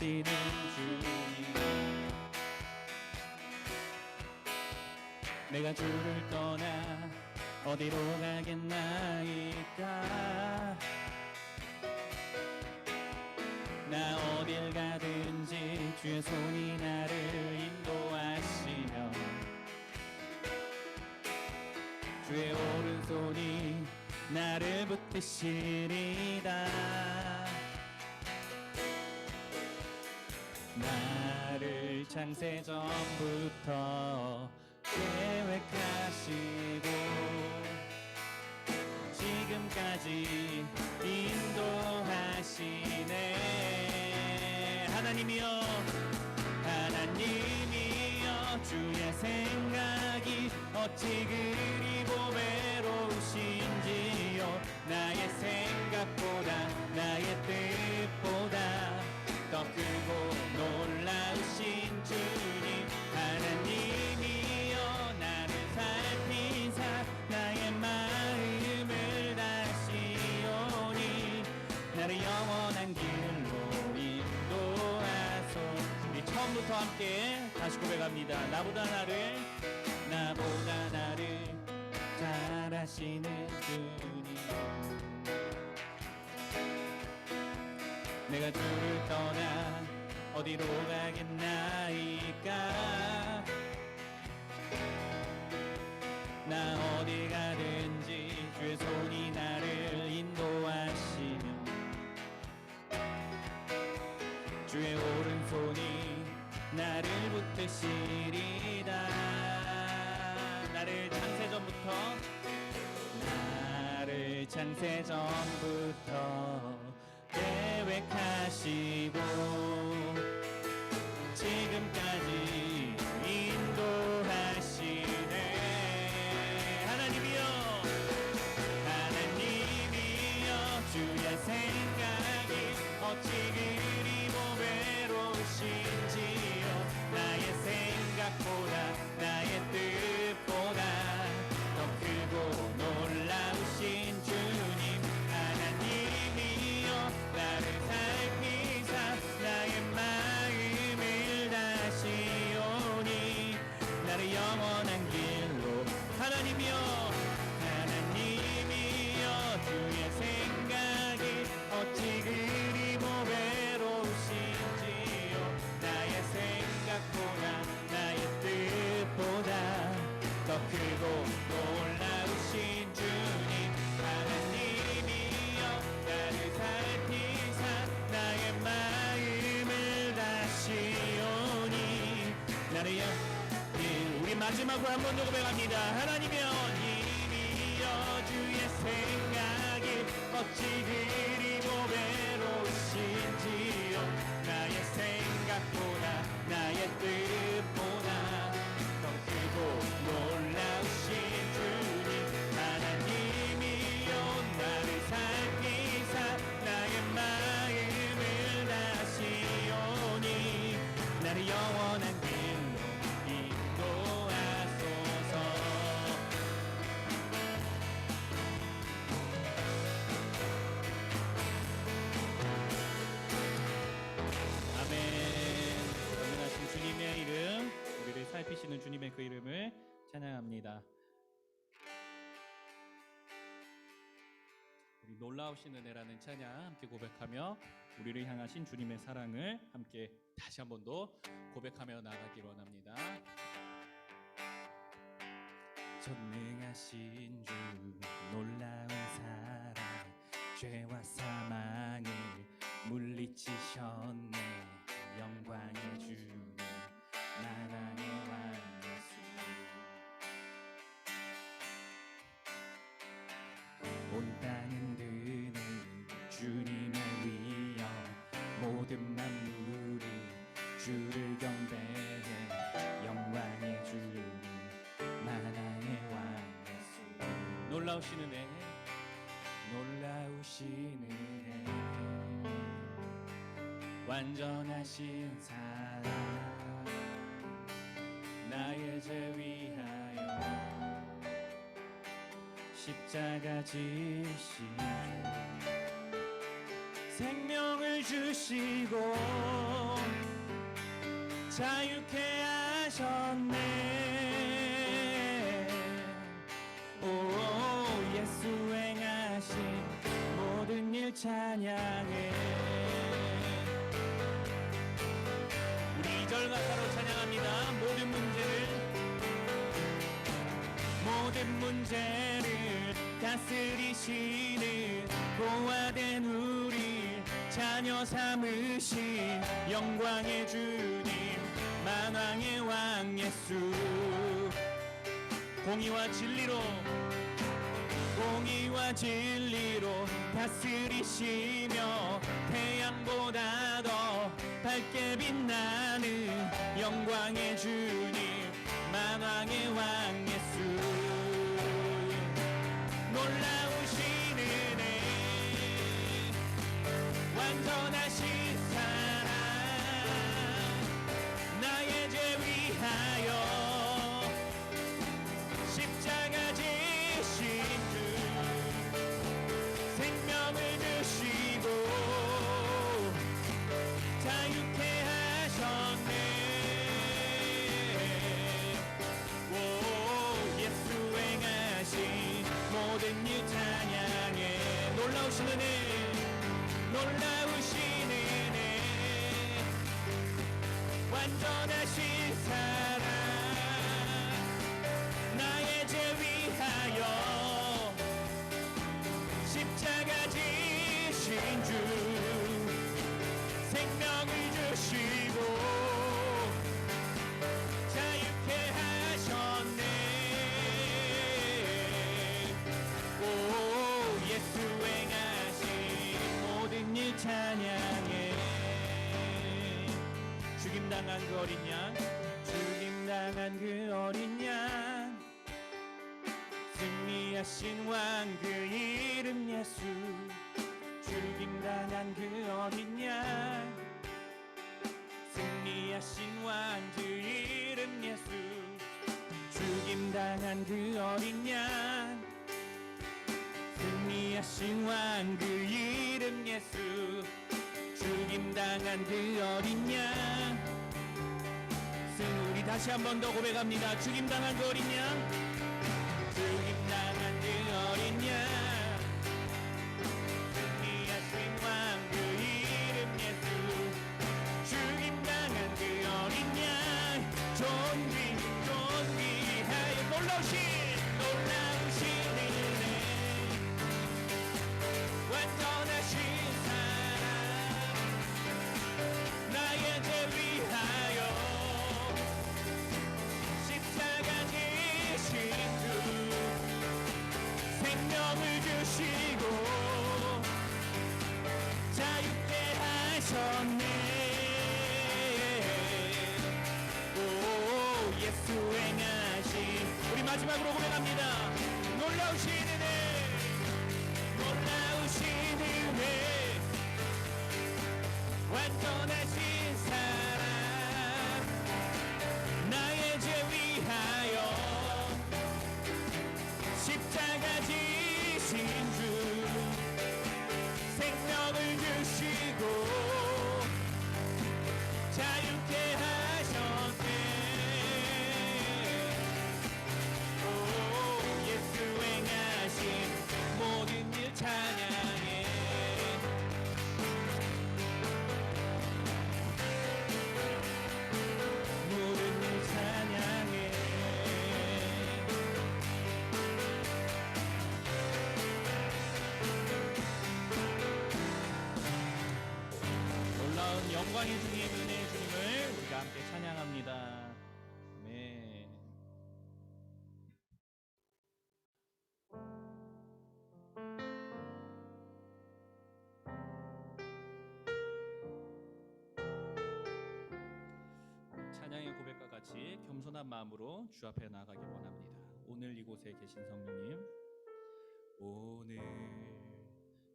잘하시는 주님, 내가 주를 떠나 어디로 가겠나이까. 나 어딜 가든지 주의 손이 나를 인도하시며 주의 오른손이 나를 붙드시리다. 나를 창세 전부터 계획하시고 지금까지 인도하시네. 하나님이여, 하나님이여, 주의 생각이 어찌 그리 보배로우신지요. 나의 생각보다 나의 뜻보다 더 크고 놀라우신 주님, 하나님이여, 나를 살피사 나의 마음을 다시오니 나를 영원한 길로 인도하소. 우리 처음부터 함께 다시 고백합니다. 나보다 나를 잘하시는 주님, 내가 주를 떠나 어디로 가겠나이까. 나 어디 가든지 주의 손이 나를 인도하시며 주의 오른손이 나를 붙드시리다. 나를 창세 전부터 계획하시고 지금까지 인도하시네. 하나님이여, 주의 생각이 어찌 그리 보배로우신지요. 나의 생각보다 나의 뜻보다 더 크고 놀라우신 주님, 하나님이여, 나를 살피사 나의 마음을 다시오니 나를 영원한 길로. 하나님이여, 주의 생각이 어찌 그리 보배로우신지요. 나의 생각보다 나의 뜻보다 더 크고 놀라우신 주님, 하나님이여, 나를 살피사 나의 마음을 다시오니 나를 우리 마지막으로 한 번 더 고백합니다. 하나님이여, 주의 생각이 어찌 그리 보배로우신지요. 나의 생각보다 나의 뜻보다 더 크고 놀라우신 주님, 하나님이여, 나를 살피사 나의 마음을 다시오니 나를 영원한 길로 인도하소서. 영원하신 주님의 이름, 우리를 살피시는 주님의 그 이름을 찬양합니다. 우리 놀라우신 은혜라는 찬양 함께 고백하며 우리를 향하신 주님의 사랑을 함께 다시 한 번 더 고백하며 나가기를 원합니다. 전능하신 주, 놀라운 사랑, 죄와 사망을 물리치셨네. 영광의 주님, 만왕의 왕 예수, 온 땅은 드는 주님의 위엄, 모든 만물이 주를 경배해. 영광의 주님, 만왕의 왕 예수, 놀라우신 은혜, 놀라우신 은혜, 완전하신 사랑, 나의 죄 위하여 십자가 지신 주, 생명을 주시고 자유케 하셨네. 오 예수 행하신 모든 일 찬양해. 우리 2절 가사로 찬양합니다. 모든 문제를 다스리시는 보화된 우리 자녀 삼으신 영광의 주님 만왕의 왕 예수. 공의와 진리로 다스리시며 태양보다 더 밝게 빛나는 영광의 주님 만왕의 왕 예수. 놀라우신 은혜 완전하신 사랑 나의 죄 위하여 십자가 지신 주 생명을 주시고 자유케 하셨네. 오 예수 행하신 모든 일 찬양해. 놀라우신 은혜 완전하신 사랑 나의 죄 위하여 십자가 지신 주 생명을 주시고 자유케 하셨네. 오 예수 행하신 모든 일 찬양해. 죽임당한 그 어린 양 승리하신 왕 그 이름 예수. 죽임당한 그 어린 양 승리하신 왕 그 이름 예수. 죽임당한 그 어린 양 승리하신 왕 그 이름 예수. 죽임당한 그 어린 양. 우리 다시 한 번 더 고백합니다. 죽임당한 그 어린 양 죽임당한 그 어린 양 승리하신 왕 그 이름 예수. 죽임당한 그 어린 양 존귀하여 놀라우신 은혜 완전하신 사랑 나의 죄 위하여 십자가 지신 주 생명을 주시고 자유케 하셨네. 오 예수 행하신 우리 마지막으로 고백합니다. 놀라우신 은혜 완전하신 사랑 나의 죄 위하여 십자가 지신 주 생명을 주시고 자유케 하셨네. 오 예수 행하신 모든 일 찬양해. 모든 일 찬양해. 놀라운 영광의 주님 은혜의 주님을 우리가 함께 찬양합니다. 네. 찬양의 고백과 같이 겸손한 마음으로 주 앞에 나아가길 원합니다. 오늘 이곳에 계신 성령님, 오늘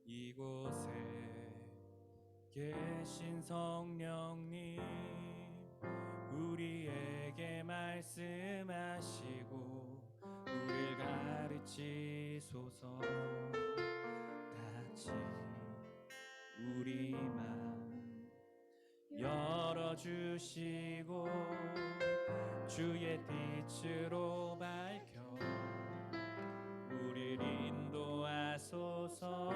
이곳에 계신 성령님, 우리에게 말씀하시고 우리를 가르치소서. 같이 우리 맘 열어주시고 주의 빛으로 밝혀 우리를 인도하소서.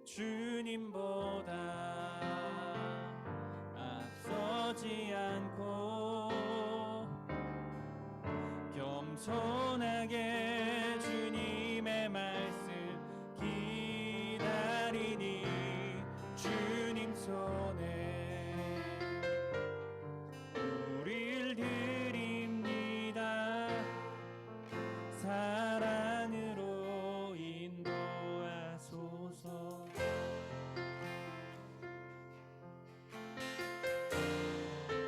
주님보다 앞서지 않고 겸손하게 주님의 말씀 기다리니 주님 손에 우릴 드립니다. 사랑으로 인도하소서.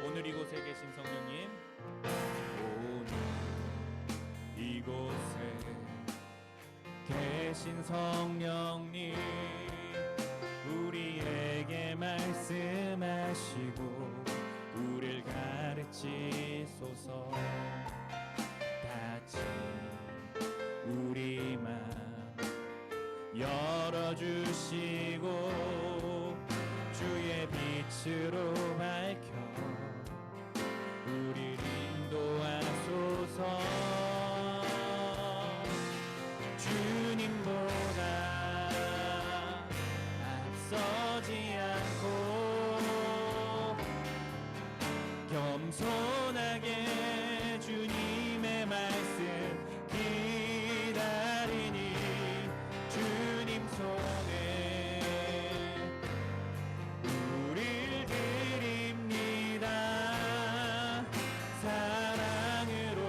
오늘 이곳에 계신 성령님, 오늘 이곳에 계신 성령님, 우리에게 말씀하시고 우리를 가르치소서. 다시 우리 맘 열어주시고 주의 빛으로 밝혀 우리를 인도하소서. 주님보다 앞서지 않고 겸손하게 주님의 말씀 기다리니 주님 손에 우릴 드립니다. 사랑으로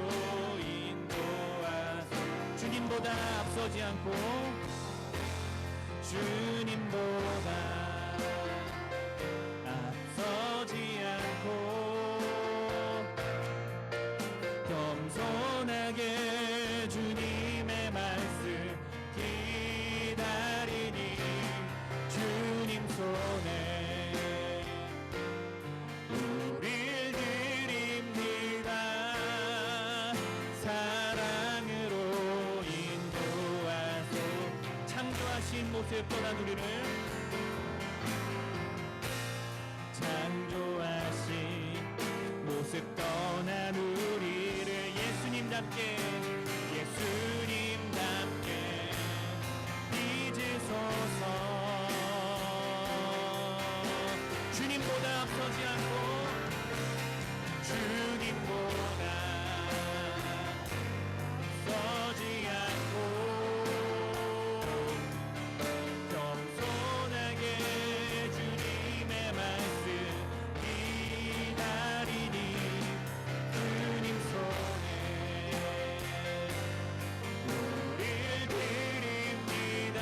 인도하소. 주님보다 앞서지 않고 주님보다 앞서지 않고 겸손하게 주님의 말씀 기다리니 주님 손에 우릴 드립니다. 사랑으로 인도하소. 창조하신 모습 떠난 우리를 창조하신 모습 떠난 우리를 예수님답게 빚으소서. 주님보다 앞서지 않고 주님보다 앞서지 않고 겸손하게 주님의 말씀 기다리니 주님 손에 우릴 드립니다.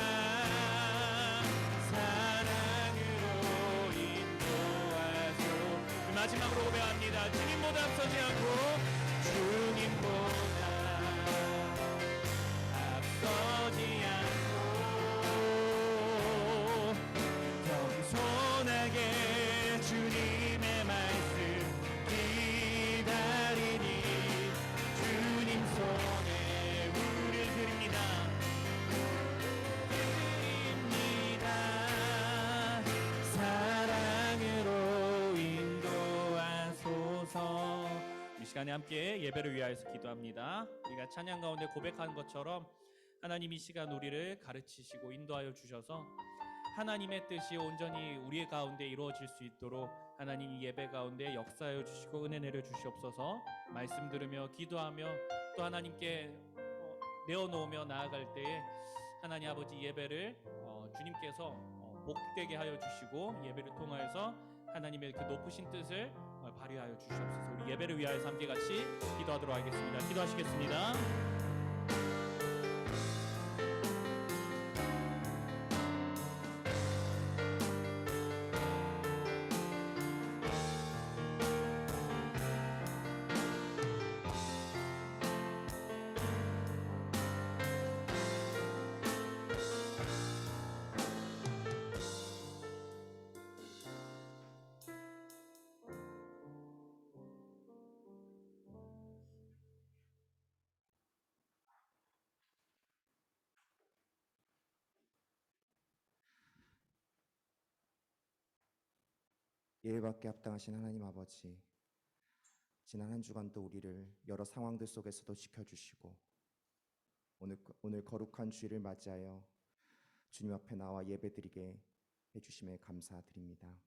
사랑으로 인도하소. 마지막으로 고백합니다. 주님보다 앞서지 않고 주님보다 앞서지 않고 겸손하게 주님의 말씀 기다리니 주님 손에 우릴 드립니다. 사랑으로 인도하소서. 이 시간에 함께 예배를 위하여서 기도합니다. 우리가 찬양 가운데 고백하는 것처럼 하나님 이 시간 우리를 가르치시고 인도하여 주셔서 하나님의 뜻이 온전히 우리의 가운데 이루어질 수 있도록 하나님 이 예배 가운데 역사하여 주시고 은혜 내려 주시옵소서. 말씀 들으며 기도하며 또 하나님께 내어놓으며 나아갈 때에 하나님 아버지 예배를 주님께서 복되게 하여 주시고 예배를 통하여서 하나님의 그 높으신 뜻을 발휘하여 주시옵소서. 우리 예배를 위하여서 함께 같이 기도하도록 하겠습니다. 기도하시겠습니다. 예배받게 합당하신 하나님 아버지, 지난 한 주간도 우리를 여러 상황들 속에서도 지켜주시고 오늘 거룩한 주일을 맞이하여 주님 앞에 나와 예배드리게 해주심에 감사드립니다.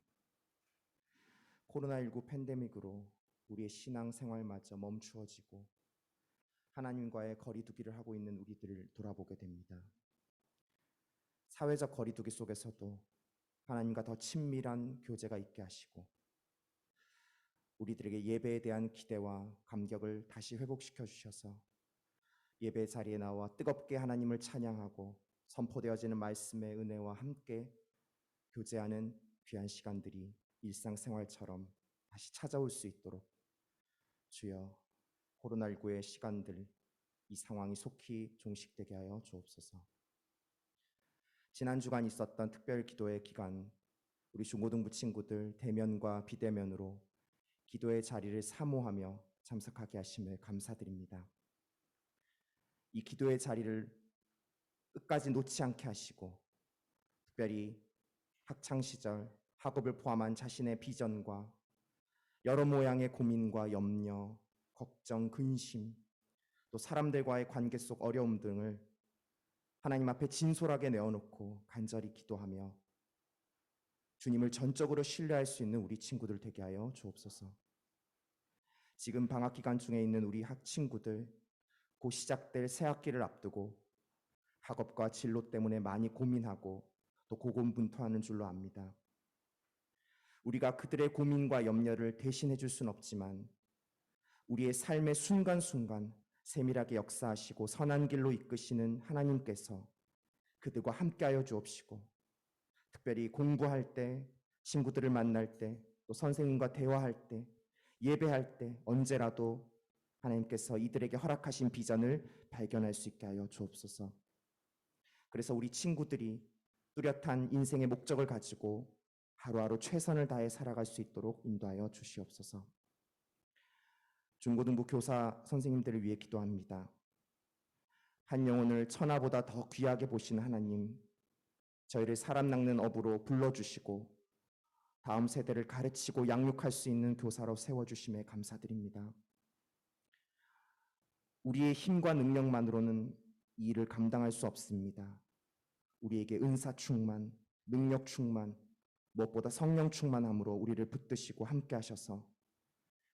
코로나19 팬데믹으로 우리의 신앙생활마저 멈추어지고 하나님과의 거리두기를 하고 있는 우리들을 돌아보게 됩니다. 사회적 거리두기 속에서도 하나님과 더 친밀한 교제가 있게 하시고 우리들에게 예배에 대한 기대와 감격을 다시 회복시켜 주셔서 예배 자리에 나와 뜨겁게 하나님을 찬양하고 선포되어지는 말씀의 은혜와 함께 교제하는 귀한 시간들이 일상생활처럼 다시 찾아올 수 있도록 주여, 코로나19의 시간들, 이 상황이 속히 종식되게 하여 주옵소서. 지난 주간 있었던 특별 기도의 기간, 우리 중고등부 친구들 대면과 비대면으로 기도의 자리를 사모하며 참석하게 하심을 감사드립니다. 이 기도의 자리를 끝까지 놓지 않게 하시고 특별히 학창시절 학업을 포함한 자신의 비전과 여러 모양의 고민과 염려, 걱정, 근심, 또 사람들과의 관계 속 어려움 등을 하나님 앞에 진솔하게 내어놓고 간절히 기도하며 주님을 전적으로 신뢰할 수 있는 우리 친구들 되게 하여 주옵소서. 지금 방학 기간 중에 있는 우리 학친구들, 곧 시작될 새 학기를 앞두고 학업과 진로 때문에 많이 고민하고 또 고군분투하는 줄로 압니다. 우리가 그들의 고민과 염려를 대신해 줄 수는 없지만 우리의 삶의 순간순간 세밀하게 역사하시고 선한 길로 이끄시는 하나님께서 그들과 함께하여 주옵시고 특별히 공부할 때, 친구들을 만날 때, 또 선생님과 대화할 때, 예배할 때 언제라도 하나님께서 이들에게 허락하신 비전을 발견할 수 있게 하여 주옵소서. 그래서 우리 친구들이 뚜렷한 인생의 목적을 가지고 하루하루 최선을 다해 살아갈 수 있도록 인도하여 주시옵소서. 중고등부 교사 선생님들을 위해 기도합니다. 한 영혼을 천하보다 더 귀하게 보시는 하나님, 저희를 사람 낚는 업으로 불러주시고 다음 세대를 가르치고 양육할 수 있는 교사로 세워주심에 감사드립니다. 우리의 힘과 능력만으로는 이 일을 감당할 수 없습니다. 우리에게 은사 충만, 능력 충만, 무엇보다 성령 충만함으로 우리를 붙드시고 함께 하셔서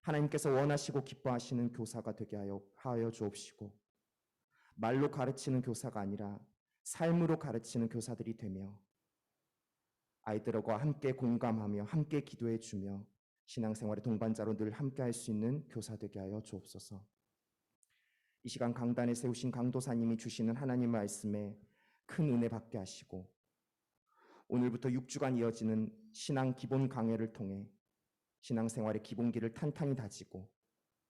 하나님께서 원하시고 기뻐하시는 교사가 되게 하여 주옵시고 말로 가르치는 교사가 아니라 삶으로 가르치는 교사들이 되며 아이들과 함께 공감하며 함께 기도해 주며 신앙생활의 동반자로 늘 함께 할 수 있는 교사 되게 하여 주옵소서. 이 시간 강단에 세우신 강도사님이 주시는 하나님 말씀에 큰 은혜 받게 하시고 오늘부터 6주간 이어지는 신앙 기본 강해를 통해 신앙생활의 기본기를 탄탄히 다지고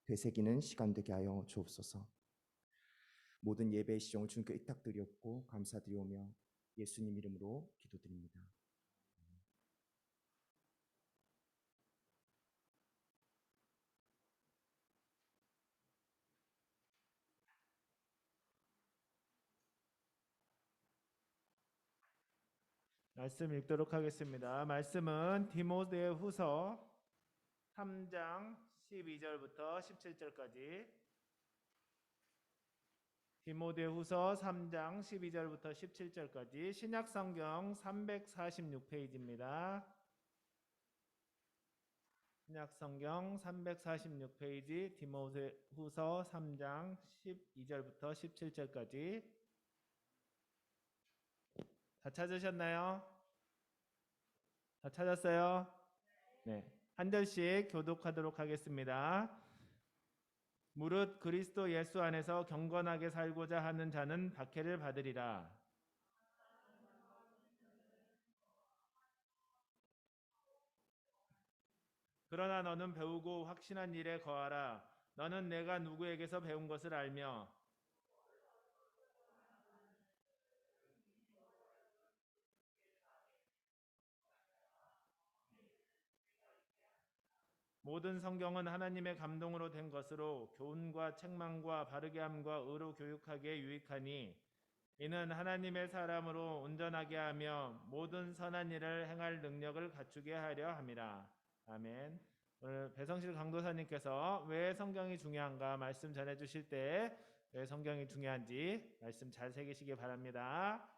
되새기는 시간 되게 하여 주옵소서. 모든 예배의 시종을 주님께 의탁드리옵고 감사드리오며 예수님 이름으로 기도드립니다. 말씀 읽도록 하겠습니다. 말씀은 디모데후서 3장 12절부터 17절까지. 디모데후서 3장 12절부터 17절까지 신약성경 346페이지입니다. 신약성경 346페이지 디모데후서 3장 12절부터 17절까지. 다 찾으셨나요? 다 찾았어요? 네. 한 절씩 교독하도록 하겠습니다. 무릇 그리스도 예수 안에서 경건하게 살고자 하는 자는 박해를 받으리라. 그러나 너는 배우고 확신한 일에 거하라. 너는 내가 누구에게서 배운 것을 알며 모든 성경은 하나님의 감동으로 된 것으로 교훈과 책망과 바르게 함과 의로 교육하기에 유익하니 이는 하나님의 사람으로 온전하게 하며 모든 선한 일을 행할 능력을 갖추게 하려 함이라. 아멘. 오늘 배성실 강도사님께서 왜 성경이 중요한가 말씀 전해주실 때 왜 성경이 중요한지 말씀 잘 새기시기 바랍니다.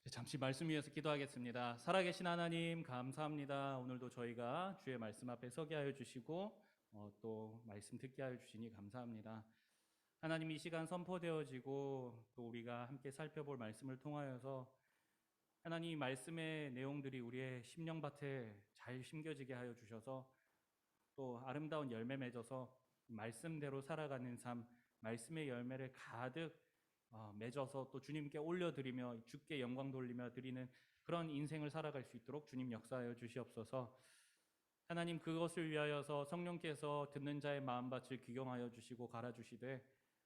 잠시 말씀 위해서 기도하겠습니다. 살아계신 하나님 감사합니다. 오늘도 저희가 주의 말씀 앞에 서게 하여 주시고 또 말씀 듣게 하여 주시니 감사합니다. 하나님, 이 시간 선포되어지고 또 우리가 함께 살펴볼 말씀을 통하여서 하나님 말씀의 내용들이 우리의 심령밭에 잘 심겨지게 하여 주셔서 또 아름다운 열매 맺어서 말씀대로 살아가는 삶, 말씀의 열매를 가득 맺어서 또 주님께 올려드리며 주께 영광 돌리며 드리는 그런 인생을 살아갈 수 있도록 주님 역사하여 주시옵소서. 하나님, 그것을 위하여서 성령께서 듣는 자의 마음밭을 규경하여 주시고 갈아주시되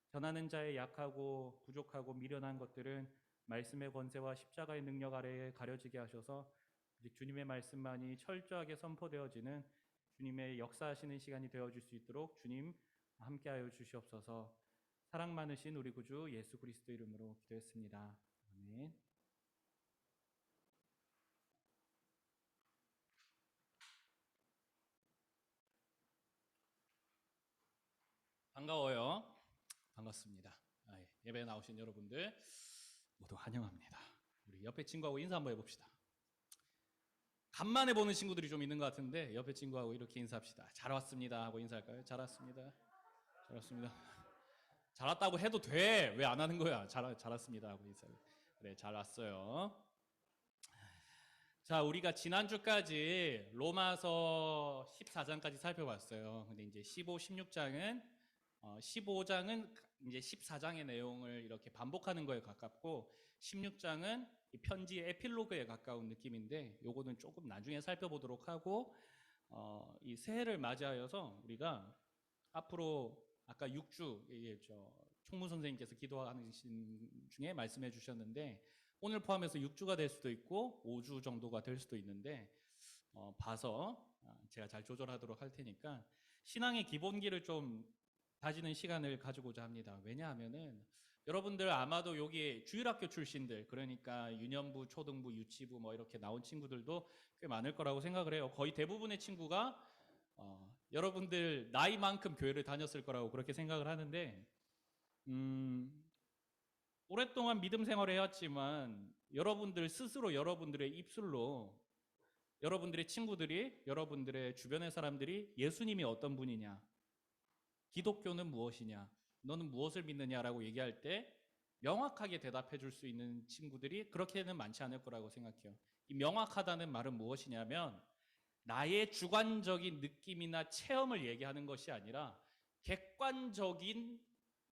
전하는 자의 약하고 부족하고 미련한 것들은 말씀의 권세와 십자가의 능력 아래에 가려지게 하셔서 오직 주님의 말씀만이 철저하게 선포되어지는 주님의 역사하시는 시간이 되어줄 수 있도록 주님 함께하여 주시옵소서. 사랑 많으신 우리 구주 예수 그리스도 이름으로 기도했습니다. 아멘. 반가워요. 반갑습니다. 예배에 나오신 여러분들 모두 환영합니다. 우리 옆에 친구하고 인사 한번 해봅시다. 간만에 보는 친구들이 좀 있는 것 같은데 옆에 친구하고 이렇게 인사합시다. 잘 왔습니다 하고 인사할까요? 잘 왔습니다. 잘 왔습니다. 잘 왔다고 해도 돼. 왜 안 하는 거야? 잘 왔습니다 하고 인사. 그래, 잘 왔어요. 자, 우리가 지난주까지 로마서 14장까지 살펴봤어요. 근데 이제 15, 16장은 15장은 이제 14장의 내용을 이렇게 반복하는 거에 가깝고 16장은 이 편지의 에필로그에 가까운 느낌인데 요거는 조금 나중에 살펴보도록 하고 이 새해를 맞이하여서 우리가 앞으로 아까 6주 총무 선생님께서 기도하는 중에 말씀해 주셨는데 오늘 포함해서 6주가 될 수도 있고 5주 정도가 될 수도 있는데 봐서 제가 잘 조절하도록 할 테니까 신앙의 기본기를 좀 다지는 시간을 가지고자 합니다. 왜냐하면은 여러분들 아마도 여기 주일학교 출신들, 그러니까 유년부, 초등부, 유치부 뭐 이렇게 나온 친구들도 꽤 많을 거라고 생각을 해요. 거의 대부분의 친구가 여러분들 나이만큼 교회를 다녔을 거라고 그렇게 생각을 하는데 오랫동안 믿음 생활을 해왔지만 여러분들 스스로 여러분들의 입술로 여러분들의 친구들이 여러분들의 주변의 사람들이 예수님이 어떤 분이냐, 기독교는 무엇이냐, 너는 무엇을 믿느냐라고 얘기할 때 명확하게 대답해 줄 수 있는 친구들이 그렇게는 많지 않을 거라고 생각해요. 이 명확하다는 말은 무엇이냐면 나의 주관적인 느낌이나 체험을 얘기하는 것이 아니라 객관적인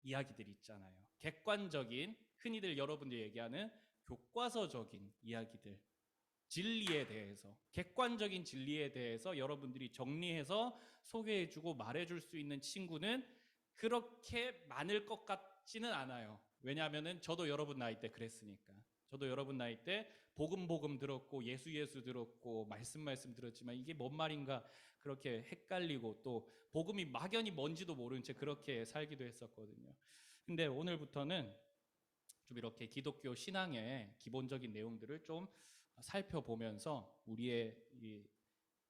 이야기들이 있잖아요. 객관적인, 흔히들 여러분들이 얘기하는 교과서적인 이야기들, 진리에 대해서, 객관적인 진리에 대해서 여러분들이 정리해서 소개해주고 말해줄 수 있는 친구는 그렇게 많을 것 같지는 않아요. 왜냐하면은 저도 여러분 나이 때 그랬으니까. 저도 여러분 나이 때 복음 들었고 예수 들었고 말씀 들었지만 이게 뭔 말인가 그렇게 헷갈리고 또 복음이 막연히 뭔지도 모른 채 그렇게 살기도 했었거든요. 근데 오늘부터는 좀 이렇게 기독교 신앙의 기본적인 내용들을 좀 살펴보면서 우리의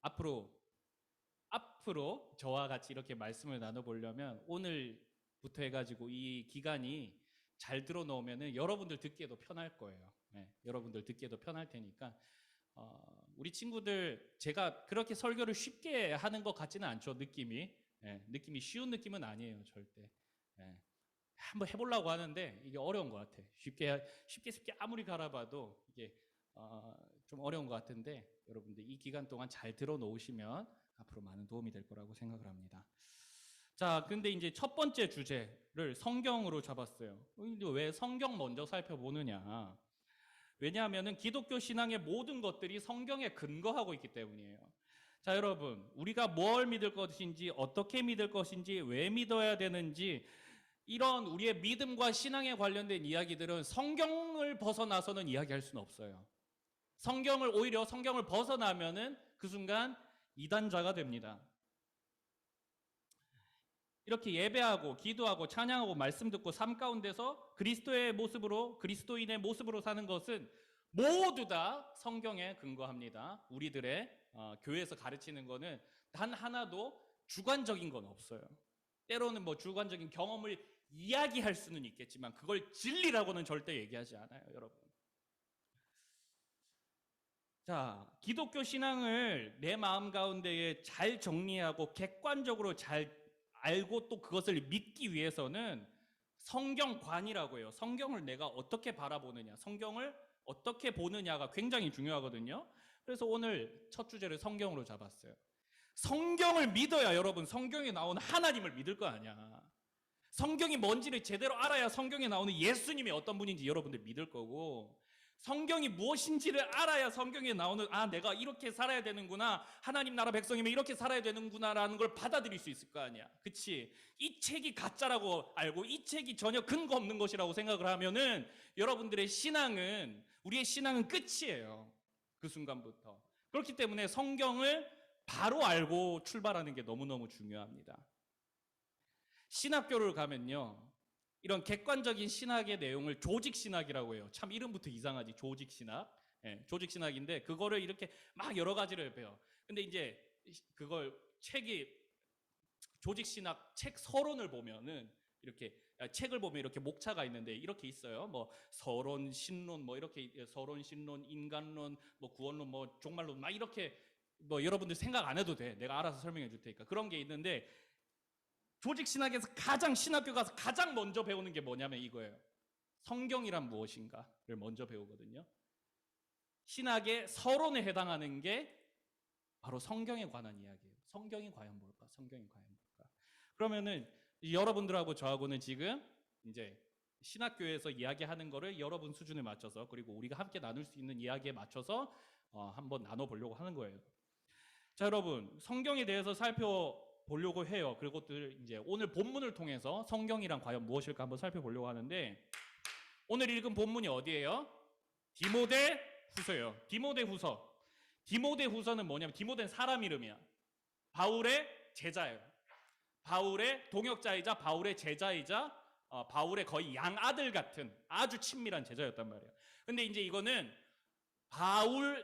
앞으로 저와 같이 이렇게 말씀을 나눠보려면 오늘부터 해가지고 이 기간이 잘 들어놓으면은 여러분들 듣기에도 편할 거예요. 네, 여러분들 듣기에도 편할 테니까 우리 친구들 제가 그렇게 설교를 쉽게 하는 것 같지는 않죠. 느낌이 쉬운 느낌은 아니에요, 절대. 한번 해보려고 하는데 이게 어려운 것 같아. 쉽게 아무리 갈아봐도 이게 좀 어려운 것 같은데 여러분들 이 기간 동안 잘 들어놓으시면 앞으로 많은 도움이 될 거라고 생각을 합니다. 자, 근데 이제 첫 번째 주제를 성경으로 잡았어요. 왜 성경 먼저 살펴보느냐? 왜냐하면은 기독교 신앙의 모든 것들이 성경에 근거하고 있기 때문이에요. 자, 여러분, 우리가 뭘 믿을 것인지, 어떻게 믿을 것인지, 왜 믿어야 되는지 이런 우리의 믿음과 신앙에 관련된 이야기들은 성경을 벗어나서는 이야기할 수는 없어요. 오히려 성경을 벗어나면은 그 순간 이단자가 됩니다. 이렇게 예배하고 기도하고 찬양하고 말씀 듣고 삶 가운데서 그리스도의 모습으로 그리스도인의 모습으로 사는 것은 모두 다 성경에 근거합니다. 우리들의 교회에서 가르치는 거는 단 하나도 주관적인 건 없어요. 때로는 뭐 주관적인 경험을 이야기할 수는 있겠지만 그걸 진리라고는 절대 얘기하지 않아요, 여러분. 자, 기독교 신앙을 내 마음 가운데에 잘 정리하고 객관적으로 잘 알고 또 그것을 믿기 위해서는 성경관이라고 해요. 성경을 내가 어떻게 바라보느냐, 성경을 어떻게 보느냐가 굉장히 중요하거든요. 그래서 오늘 첫 주제를 성경으로 잡았어요. 성경을 믿어야 여러분 성경에 나오는 하나님을 믿을 거 아니야. 성경이 뭔지를 제대로 알아야 성경에 나오는 예수님이 어떤 분인지 여러분들 믿을 거고, 성경이 무엇인지를 알아야 성경에 나오는 내가 이렇게 살아야 되는구나, 하나님 나라 백성이면 이렇게 살아야 되는구나라는 걸 받아들일 수 있을 거 아니야. 그치? 이 책이 가짜라고 알고 이 책이 전혀 근거 없는 것이라고 생각을 하면은 여러분들의 신앙은, 우리의 신앙은 끝이에요. 그 순간부터. 그렇기 때문에 성경을 바로 알고 출발하는 게 너무너무 중요합니다. 신학교를 가면요, 이런 객관적인 신학의 내용을 조직신학이라고 해요. 참 이름부터 이상하지, 조직신학. 조직신학인데 그거를 이렇게 막 여러 가지를 배워. 근데 이제 그걸 조직신학 책 서론을 보면은 이렇게 책을 보면 이렇게 목차가 있는데 이렇게 있어요. 뭐 서론, 신론, 뭐 이렇게 서론, 신론, 인간론, 뭐 구원론, 뭐 종말론, 막 이렇게 뭐 여러분들 생각 안 해도 돼. 내가 알아서 설명해 줄 테니까. 그런 게 있는데 조직신학에서 신학교 가서 가장 먼저 배우는 게 뭐냐면 이거예요. 성경이란 무엇인가를 먼저 배우거든요. 신학의 서론에 해당하는 게 바로 성경에 관한 이야기예요. 성경이 과연 뭘까? 성경이 과연 뭘까? 그러면은 여러분들하고 저하고는 지금 이제 신학교에서 이야기하는 거를 여러분 수준에 맞춰서, 그리고 우리가 함께 나눌 수 있는 이야기에 맞춰서 한번 나눠보려고 하는 거예요. 자, 여러분, 성경에 대해서 살펴보려고 해요. 그리고 이제 오늘 본문을 통해서 성경이란 과연 무엇일까 한번 살펴보려고 하는데, 오늘 읽은 본문이 어디예요? 디모데후서예요. 디모데후서. 디모데후서는 뭐냐면, 디모데는 사람 이름이야. 바울의 제자예요. 바울의 동역자이자 바울의 제자이자 바울의 거의 양아들 같은 아주 친밀한 제자였단 말이에요. 근데 이제 이거는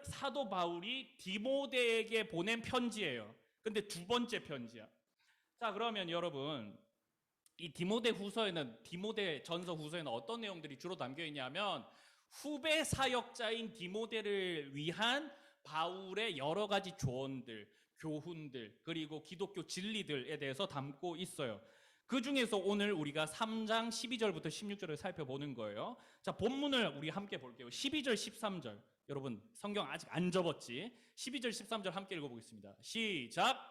사도 바울이 디모데에게 보낸 편지예요. 근데 두 번째 편지야. 자, 그러면 여러분, 이 디모데 전서 후서에는 어떤 내용들이 주로 담겨 있냐면, 후배 사역자인 디모데를 위한 바울의 여러 가지 조언들, 교훈들, 그리고 기독교 진리들에 대해서 담고 있어요. 그 중에서 오늘 우리가 3장 12절부터 16절을 살펴보는 거예요. 자, 본문을 우리 함께 볼게요. 12절, 13절. 여러분, 성경 아직 안 접었지? 12절, 13절 함께 읽어보겠습니다. 시작!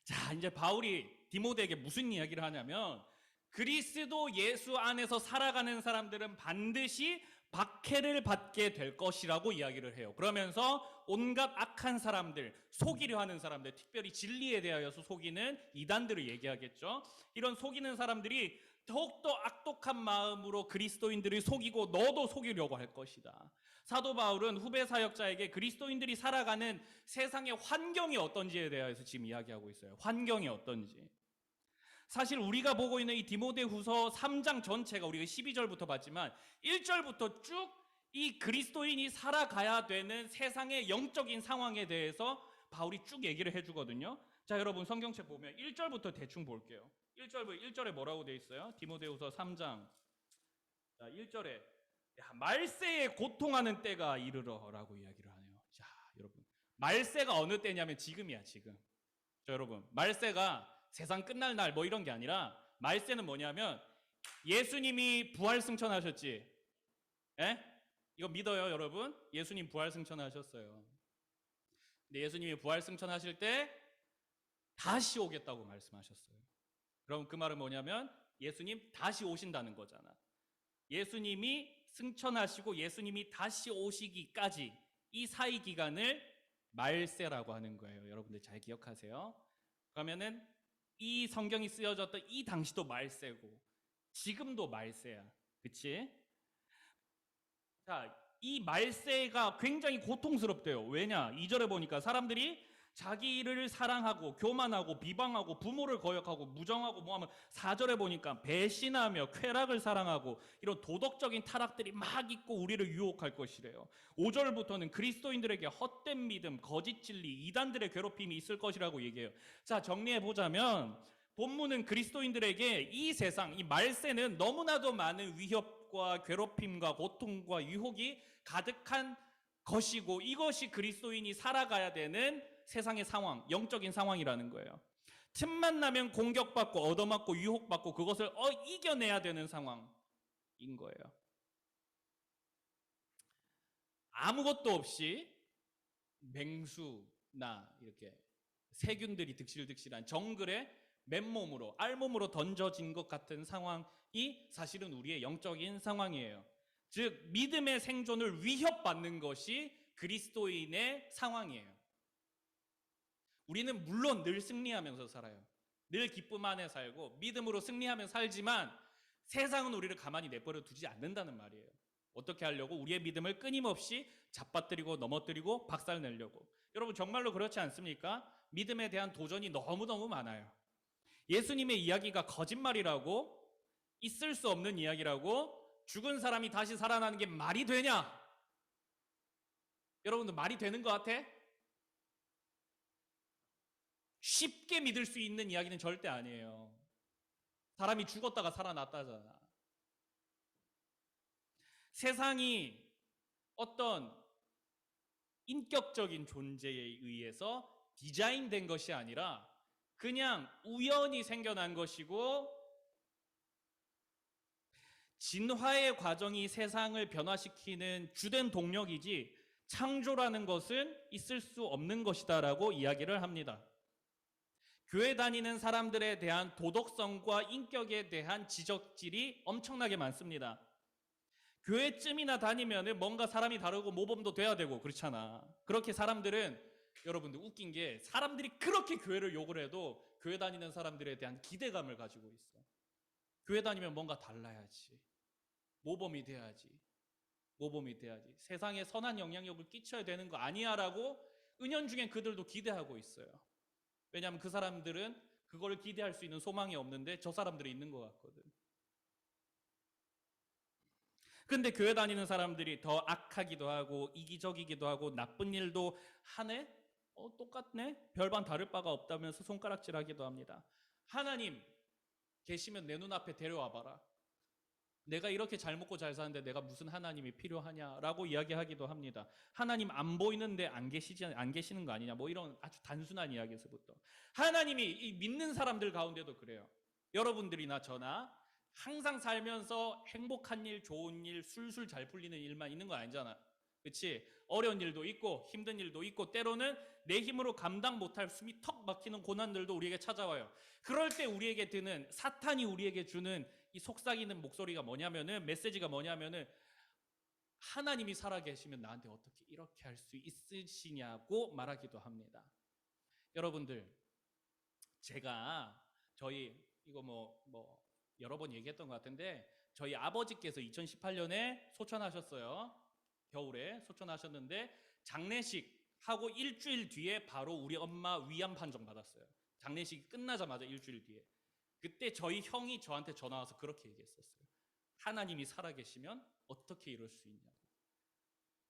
자, 이제 바울이 디모데에게 무슨 이야기를 하냐면, 그리스도 예수 안에서 살아가는 사람들은 반드시 박해를 받게 될 것이라고 이야기를 해요. 그러면서 온갖 악한 사람들, 속이려 하는 사람들, 특별히 진리에 대하여서 속이는 이단들을 얘기하겠죠. 이런 속이는 사람들이 더욱더 악독한 마음으로 그리스도인들을 속이고 너도 속이려고 할 것이다. 사도 바울은 후배 사역자에게 그리스도인들이 살아가는 세상의 환경이 어떤지에 대해서 지금 이야기하고 있어요. 환경이 어떤지. 사실 우리가 보고 있는 이 디모데후서 3장 전체가, 우리가 12절부터 봤지만 1절부터 쭉 이 그리스도인이 살아가야 되는 세상의 영적인 상황에 대해서 바울이 쭉 얘기를 해주거든요. 자, 여러분 성경책 보면 1절부터 대충 볼게요. 1절에 뭐라고 돼 있어요? 디모데후서 3장 1절에 말세에 고통하는 때가 이르러라고 이야기를 하네요. 자, 여러분, 말세가 어느 때냐면 지금이야, 지금. 자, 여러분, 말세가 세상 끝날 날 뭐 이런 게 아니라, 말세는 뭐냐면 예수님이 부활 승천하셨지. 에? 이거 믿어요, 여러분? 예수님 부활 승천하셨어요. 근데 예수님이 부활 승천하실 때 다시 오겠다고 말씀하셨어요. 그럼 그 말은 뭐냐면 예수님 다시 오신다는 거잖아. 예수님이 승천하시고 예수님이 다시 오시기까지 이 사이 기간을 말세라고 하는 거예요. 여러분들 잘 기억하세요. 그러면은 이 성경이 쓰여졌던 이 당시도 말세고 지금도 말세야. 그치? 자, 이 말세가 굉장히 고통스럽대요. 왜냐? 2절에 보니까 사람들이 자기를 사랑하고 교만하고 비방하고 부모를 거역하고 무정하고 뭐하면 4절에 보니까 배신하며 쾌락을 사랑하고 이런 도덕적인 타락들이 막 있고 우리를 유혹할 것이래요. 5절부터는 그리스도인들에게 헛된 믿음, 거짓 진리, 이단들의 괴롭힘이 있을 것이라고 얘기해요. 자, 정리해 보자면 본문은 그리스도인들에게 이 세상, 이 말세는 너무나도 많은 위협과 괴롭힘과 고통과 유혹이 가득한 것이고 이것이 그리스도인이 살아가야 되는 세상의 상황, 영적인 상황이라는 거예요. 틈만 나면 공격받고 얻어맞고 유혹받고 그것을 이겨내야 되는 상황인 거예요. 아무것도 없이 맹수나 이렇게 세균들이 득실득실한 정글에 맨몸으로 알몸으로 던져진 것 같은 상황이 사실은 우리의 영적인 상황이에요. 즉 믿음의 생존을 위협받는 것이 그리스도인의 상황이에요. 우리는 물론 늘 승리하면서 살아요. 늘 기쁨 안에 살고 믿음으로 승리하며 살지만 세상은 우리를 가만히 내버려 두지 않는다는 말이에요. 어떻게 하려고? 우리의 믿음을 끊임없이 잡아뜨리고 넘어뜨리고 박살내려고. 여러분 정말로 그렇지 않습니까? 믿음에 대한 도전이 너무너무 많아요. 예수님의 이야기가 거짓말이라고, 있을 수 없는 이야기라고, 죽은 사람이 다시 살아나는 게 말이 되냐? 여러분들 말이 되는 것 같아? 쉽게 믿을 수 있는 이야기는 절대 아니에요. 사람이 죽었다가 살아났다잖아. 세상이 어떤 인격적인 존재에 의해서 디자인된 것이 아니라 그냥 우연히 생겨난 것이고 진화의 과정이 세상을 변화시키는 주된 동력이지 창조라는 것은 있을 수 없는 것이다라고 이야기를 합니다. 교회 다니는 사람들에 대한 도덕성과 인격에 대한 지적질이 엄청나게 많습니다. 교회쯤이나 다니면 뭔가 사람이 다르고 모범도 돼야 되고 그렇잖아. 그렇게 사람들은 여러분들 웃긴 게 사람들이 그렇게 교회를 욕을 해도 교회 다니는 사람들에 대한 기대감을 가지고 있어. 교회 다니면 뭔가 달라야지. 모범이 돼야지. 모범이 돼야지. 세상에 선한 영향력을 끼쳐야 되는 거 아니야 라고 은연중에 그들도 기대하고 있어요. 왜냐하면 그 사람들은 그걸 기대할 수 있는 소망이 없는데 저 사람들이 있는 것 같거든. 근데 교회 다니는 사람들이 더 악하기도 하고 이기적이기도 하고 나쁜 일도 하네? 똑같네? 별반 다를 바가 없다면서 손가락질하기도 합니다. 하나님 계시면 내 눈앞에 데려와 봐라. 내가 이렇게 잘 먹고 잘 사는데 내가 무슨 하나님이 필요하냐라고 이야기하기도 합니다. 하나님 안 보이는데 안 계시는 거 아니냐? 뭐 이런 아주 단순한 이야기에서부터 하나님이 이 믿는 사람들 가운데도 그래요. 여러분들이나 저나 항상 살면서 행복한 일, 좋은 일, 술술 잘 풀리는 일만 있는 거 아니잖아. 그렇지? 어려운 일도 있고 힘든 일도 있고 때로는 내 힘으로 감당 못할 숨이 턱 막히는 고난들도 우리에게 찾아와요. 그럴 때 우리에게 드는 사탄이 우리에게 주는 이 속삭이는 목소리가 뭐냐면은 메시지가 뭐냐면은 하나님이 살아계시면 나한테 어떻게 이렇게 할 수 있으시냐고 말하기도 합니다. 여러분들 제가 저희 이거 뭐 여러 번 얘기했던 것 같은데 저희 아버지께서 2018년에 소천하셨어요. 겨울에 소천하셨는데 장례식 하고 일주일 뒤에 바로 우리 엄마 위암 판정 받았어요. 장례식이 끝나자마자 일주일 뒤에. 그때 저희 형이 저한테 전화 와서 그렇게 얘기했었어요. 하나님이 살아계시면 어떻게 이럴 수 있냐고.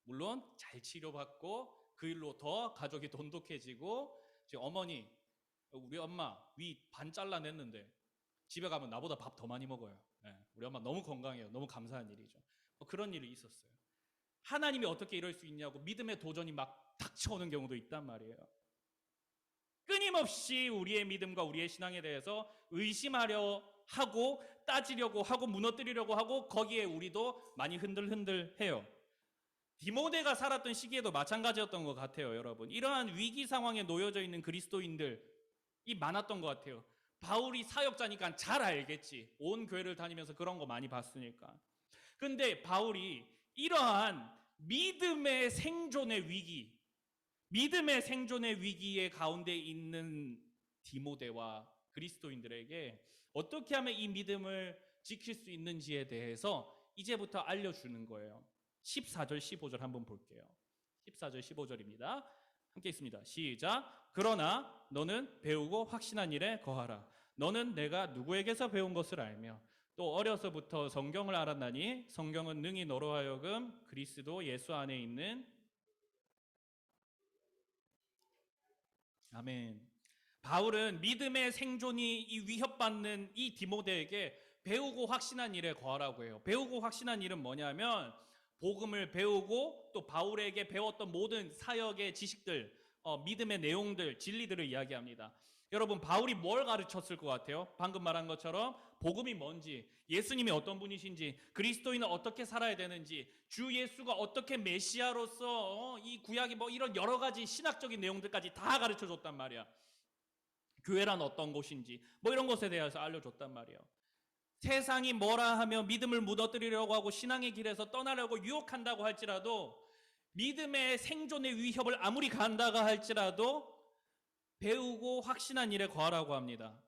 물론 잘 치료받고 그 일로 더 가족이 돈독해지고 지금 어머니 우리 엄마 위 반 잘라냈는데 집에 가면 나보다 밥 더 많이 먹어요. 네, 우리 엄마 너무 건강해요. 너무 감사한 일이죠. 그런 일이 있었어요. 하나님이 어떻게 이럴 수 있냐고 믿음의 도전이 막 닥쳐오는 경우도 있단 말이에요. 끊임없이 우리의 믿음과 우리의 신앙에 대해서 의심하려 하고 따지려고 하고 무너뜨리려고 하고 거기에 우리도 많이 흔들흔들해요. 디모데가 살았던 시기에도 마찬가지였던 것 같아요. 여러분 이러한 위기 상황에 놓여져 있는 그리스도인들이 많았던 것 같아요. 바울이 사역자니까 잘 알겠지. 온 교회를 다니면서 그런 거 많이 봤으니까. 근데 바울이 이러한 믿음의 생존의 위기, 믿음의 생존의 위기의 가운데 있는 디모데와 그리스도인들에게 어떻게 하면 이 믿음을 지킬 수 있는지에 대해서 이제부터 알려주는 거예요. 14절 15절 한번 볼게요. 14절 15절입니다. 함께 있습니다. 시작. 그러나 너는 배우고 확신한 일에 거하라. 너는 내가 누구에게서 배운 것을 알며 또 어려서부터 성경을 알았나니 성경은 능히 너로 하여금 그리스도 예수 안에 있는 아멘. 바울은 믿음의 생존이 위협받는 이 디모데에게 배우고 확신한 일에 거하라고 해요. 배우고 확신한 일은 뭐냐면 복음을 배우고 또 바울에게 배웠던 모든 사역의 지식들, 믿음의 내용들, 진리들을 이야기합니다. 여러분, 바울이 뭘 가르쳤을 것 같아요? 방금 말한 것처럼 복음이 뭔지, 예수님이 어떤 분이신지, 그리스도인은 어떻게 살아야 되는지, 주 예수가 어떻게 메시아로서 이 구약이 뭐 이런 여러 가지 신학적인 내용들까지 다 가르쳐 줬단 말이야. 교회란 어떤 곳인지 뭐 이런 것에 대해서 알려줬단 말이에요. 세상이 뭐라 하며 믿음을 무너뜨리려고 하고 신앙의 길에서 떠나려고 유혹한다고 할지라도 믿음의 생존의 위협을 아무리 간다고 할지라도 배우고 확신한 일에 거하라고 합니다.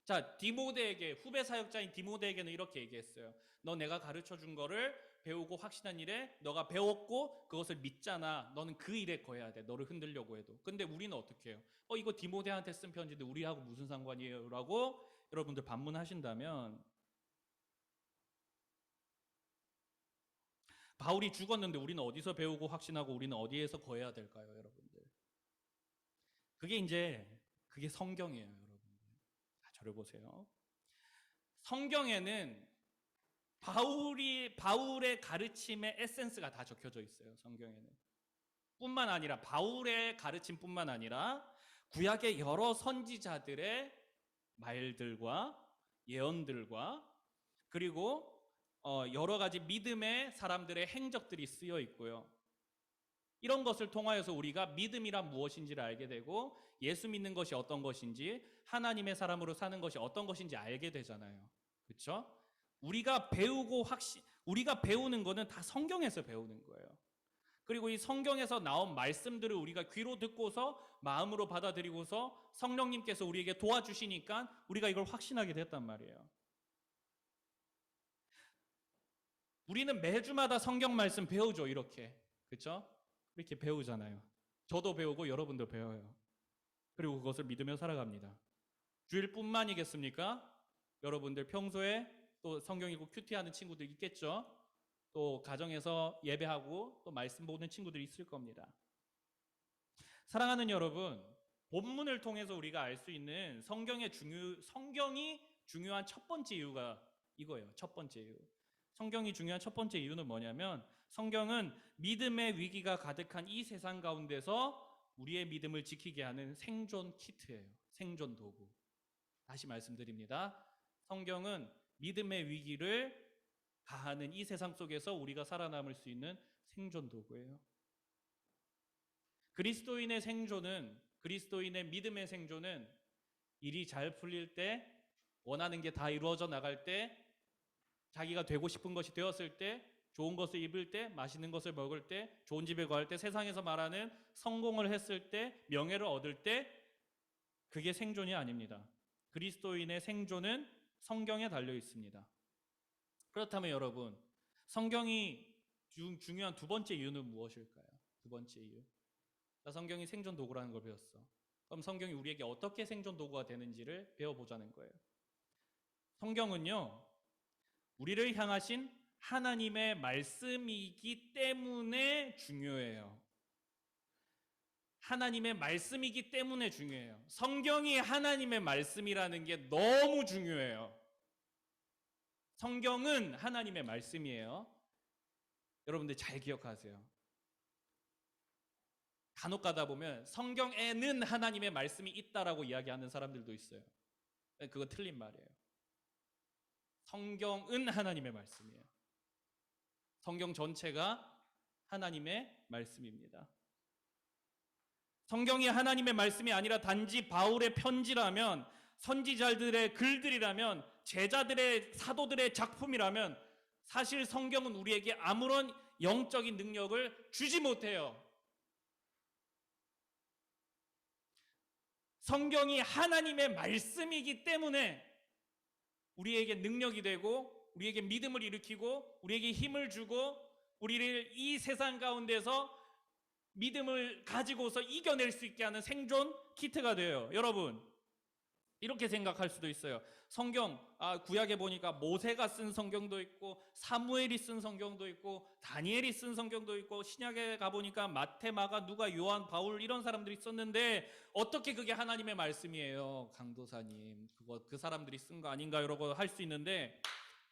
자, 디모데에게, 후배 사역자인 디모데에게는 이렇게 얘기했어요. 너 내가 가르쳐 준 거를 배우고 확신한 일에 너가 배웠고 그것을 믿잖아. 너는 그 일에 거해야 돼. 너를 흔들려고 해도. 근데 우리는 어떻게 해요? 이거 디모데한테 쓴 편지인데 우리하고 무슨 상관이에요? 라고 여러분들 반문하신다면 바울이 죽었는데 우리는 어디서 배우고 확신하고 우리는 어디에서 거해야 될까요, 여러분들? 그게 성경이에요, 여러분들. 자, 저를 보세요. 성경에는 바울의 가르침의 에센스가 다 적혀져 있어요, 성경에는. 뿐만 아니라 바울의 가르침뿐만 아니라 구약의 여러 선지자들의 말들과 예언들과 그리고 여러 가지 믿음의 사람들의 행적들이 쓰여 있고요. 이런 것을 통하여서 우리가 믿음이란 무엇인지를 알게 되고 예수 믿는 것이 어떤 것인지 하나님의 사람으로 사는 것이 어떤 것인지 알게 되잖아요. 그렇죠? 우리가 배우는 거는 다 성경에서 배우는 거예요. 그리고 이 성경에서 나온 말씀들을 우리가 귀로 듣고서 마음으로 받아들이고서 성령님께서 우리에게 도와주시니까 우리가 이걸 확신하게 됐단 말이에요. 우리는 매주마다 성경 말씀 배우죠, 이렇게. 그렇죠? 이렇게 배우잖아요. 저도 배우고 여러분도 배워요. 그리고 그것을 믿으며 살아갑니다. 주일뿐만이겠습니까? 여러분들 평소에 또 성경 읽고 큐티하는 친구들 있겠죠? 또 가정에서 예배하고 또 말씀 보는 친구들이 있을 겁니다. 사랑하는 여러분, 본문을 통해서 우리가 알 수 있는 성경이 중요한 첫 번째 이유가 이거예요. 첫 번째 이유. 성경이 중요한 첫 번째 이유는 뭐냐면 성경은 믿음의 위기가 가득한 이 세상 가운데서 우리의 믿음을 지키게 하는 생존 키트예요. 생존 도구. 다시 말씀드립니다. 성경은 믿음의 위기를 가하는 이 세상 속에서 우리가 살아남을 수 있는 생존 도구예요. 그리스도인의 믿음의 생존은 일이 잘 풀릴 때, 원하는 게 다 이루어져 나갈 때, 자기가 되고 싶은 것이 되었을 때, 좋은 것을 입을 때, 맛있는 것을 먹을 때, 좋은 집에 갈 때, 세상에서 말하는 성공을 했을 때, 명예를 얻을 때, 그게 생존이 아닙니다. 그리스도인의 생존은 성경에 달려 있습니다. 그렇다면 여러분, 성경이 중요한 두 번째 이유는 무엇일까요? 두 번째 이유. 나 성경이 생존 도구라는 걸 배웠어. 그럼 성경이 우리에게 어떻게 생존 도구가 되는지를 배워보자는 거예요. 성경은요, 우리를 향하신 하나님의 말씀이기 때문에 중요해요. 하나님의 말씀이기 때문에 중요해요. 성경이 하나님의 말씀이라는 게 너무 중요해요. 성경은 하나님의 말씀이에요. 여러분들 잘 기억하세요. 간혹 가다 보면 성경에는 하나님의 말씀이 있다라고 이야기하는 사람들도 있어요. 그거 틀린 말이에요. 성경은 하나님의 말씀이에요. 성경 전체가 하나님의 말씀입니다. 성경이 하나님의 말씀이 아니라 단지 바울의 편지라면, 선지자들의 글들이라면, 제자들의 사도들의 작품이라면 사실 성경은 우리에게 아무런 영적인 능력을 주지 못해요. 성경이 하나님의 말씀이기 때문에 우리에게 능력이 되고 우리에게 믿음을 일으키고 우리에게 힘을 주고 우리를 이 세상 가운데서 믿음을 가지고서 이겨낼 수 있게 하는 생존 키트가 돼요. 여러분, 이렇게 생각할 수도 있어요. 성경, 구약에 보니까 모세가 쓴 성경도 있고 사무엘이 쓴 성경도 있고 다니엘이 쓴 성경도 있고 신약에 가보니까 마태, 마가, 누가, 요한, 바울 이런 사람들이 썼는데 어떻게 그게 하나님의 말씀이에요? 강도사님, 그 사람들이 쓴 거 아닌가요? 라고 할 수 있는데,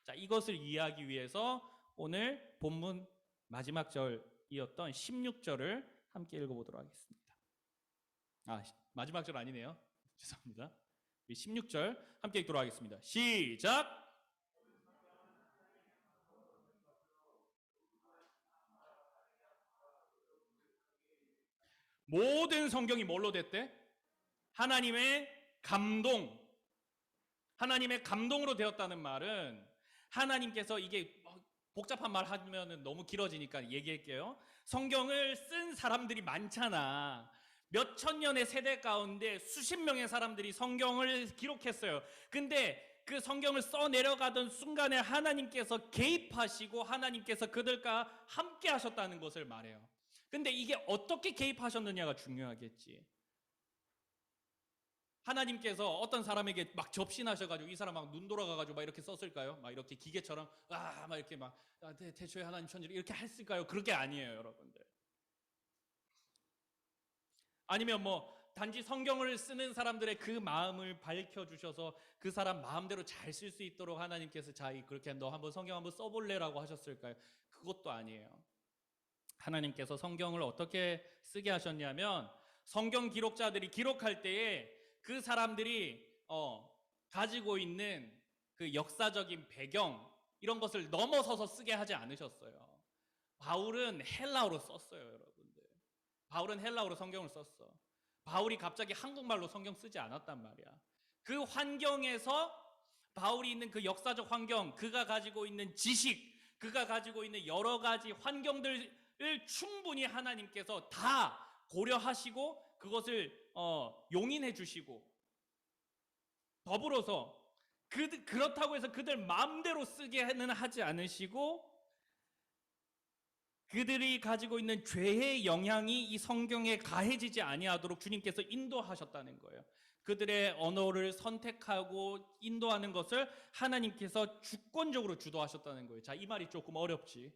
자, 이것을 이해하기 위해서 오늘 본문 마지막 절이었던 16절을 함께 읽어보도록 하겠습니다. 마지막 절 아니네요. 죄송합니다. 16절 함께 읽도록 하겠습니다. 시작! 모든 성경이 뭘로 됐대? 하나님의 감동으로 되었다는 말은 하나님께서, 이게 복잡한 말 하면 너무 길어지니까 얘기할게요. 성경을 쓴 사람들이 많잖아. 몇천 년의 세대 가운데 수십 명의 사람들이 성경을 기록했어요. 근데 그 성경을 써내려가던 순간에 하나님께서 개입하시고 하나님께서 그들과 함께 하셨다는 것을 말해요. 근데 이게 어떻게 개입하셨느냐가 중요하겠지. 하나님께서 어떤 사람에게 막 접신하셔가지고 이 사람 막 눈 돌아가가지고 막 이렇게 썼을까요? 막 이렇게 기계처럼 막 이렇게 막 태초에 하나님 천지를 이렇게 했을까요? 그렇게 아니에요, 여러분들. 아니면 단지 성경을 쓰는 사람들의 그 마음을 밝혀주셔서 그 사람 마음대로 잘 쓸 수 있도록 하나님께서 그렇게 너 한번 성경 한번 써볼래라고 하셨을까요? 그것도 아니에요. 하나님께서 성경을 어떻게 쓰게 하셨냐면 성경 기록자들이 기록할 때에 그 사람들이 가지고 있는 그 역사적인 배경 이런 것을 넘어서서 쓰게 하지 않으셨어요. 바울은 헬라어로 썼어요, 여러분들. 바울은 헬라어로 성경을 썼어. 바울이 갑자기 한국말로 성경 쓰지 않았단 말이야. 그 환경에서 바울이 있는 그 역사적 환경, 그가 가지고 있는 지식, 그가 가지고 있는 여러 가지 환경들을 충분히 하나님께서 다 고려하시고 그것을 용인해 주시고, 더불어서 그렇다고 해서 그들 마음대로 쓰게는 하지 않으시고 그들이 가지고 있는 죄의 영향이 이 성경에 가해지지 아니하도록 주님께서 인도하셨다는 거예요. 그들의 언어를 선택하고 인도하는 것을 하나님께서 주권적으로 주도하셨다는 거예요. 자, 이 말이 조금 어렵지.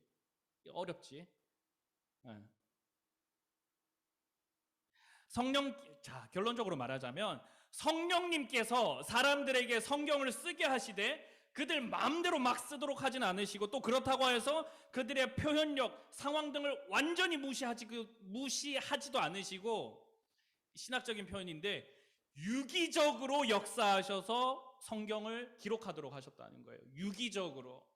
결론적으로 말하자면 성령님께서 사람들에게 성경을 쓰게 하시되 그들 마음대로 막 쓰도록 하진 않으시고, 또 그렇다고 해서 그들의 표현력, 상황 등을 완전히 무시하지도 않으시고, 신학적인 표현인데 유기적으로 역사하셔서 성경을 기록하도록 하셨다는 거예요. 유기적으로.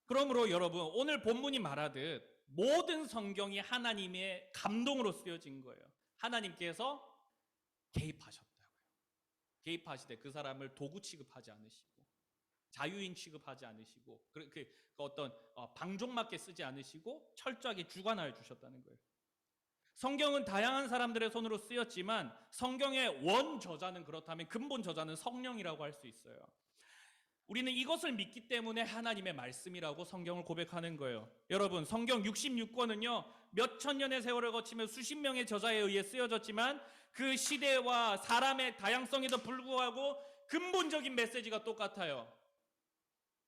그러므로 여러분, 오늘 본문이 말하듯 모든 성경이 하나님의 감동으로 쓰여진 거예요. 하나님께서 개입하셨다고요. 개입하시되 그 사람을 도구 취급하지 않으시고 자유인 취급하지 않으시고 어떤 방종맞게 쓰지 않으시고 철저하게 주관하여 주셨다는 거예요. 성경은 다양한 사람들의 손으로 쓰였지만 성경의 원저자는, 그렇다면 근본 저자는 성령이라고 할 수 있어요. 우리는 이것을 믿기 때문에 하나님의 말씀이라고 성경을 고백하는 거예요. 여러분, 성경 66권은요 몇천 년의 세월을 거치며 수십 명의 저자에 의해 쓰여졌지만 그 시대와 사람의 다양성에도 불구하고 근본적인 메시지가 똑같아요.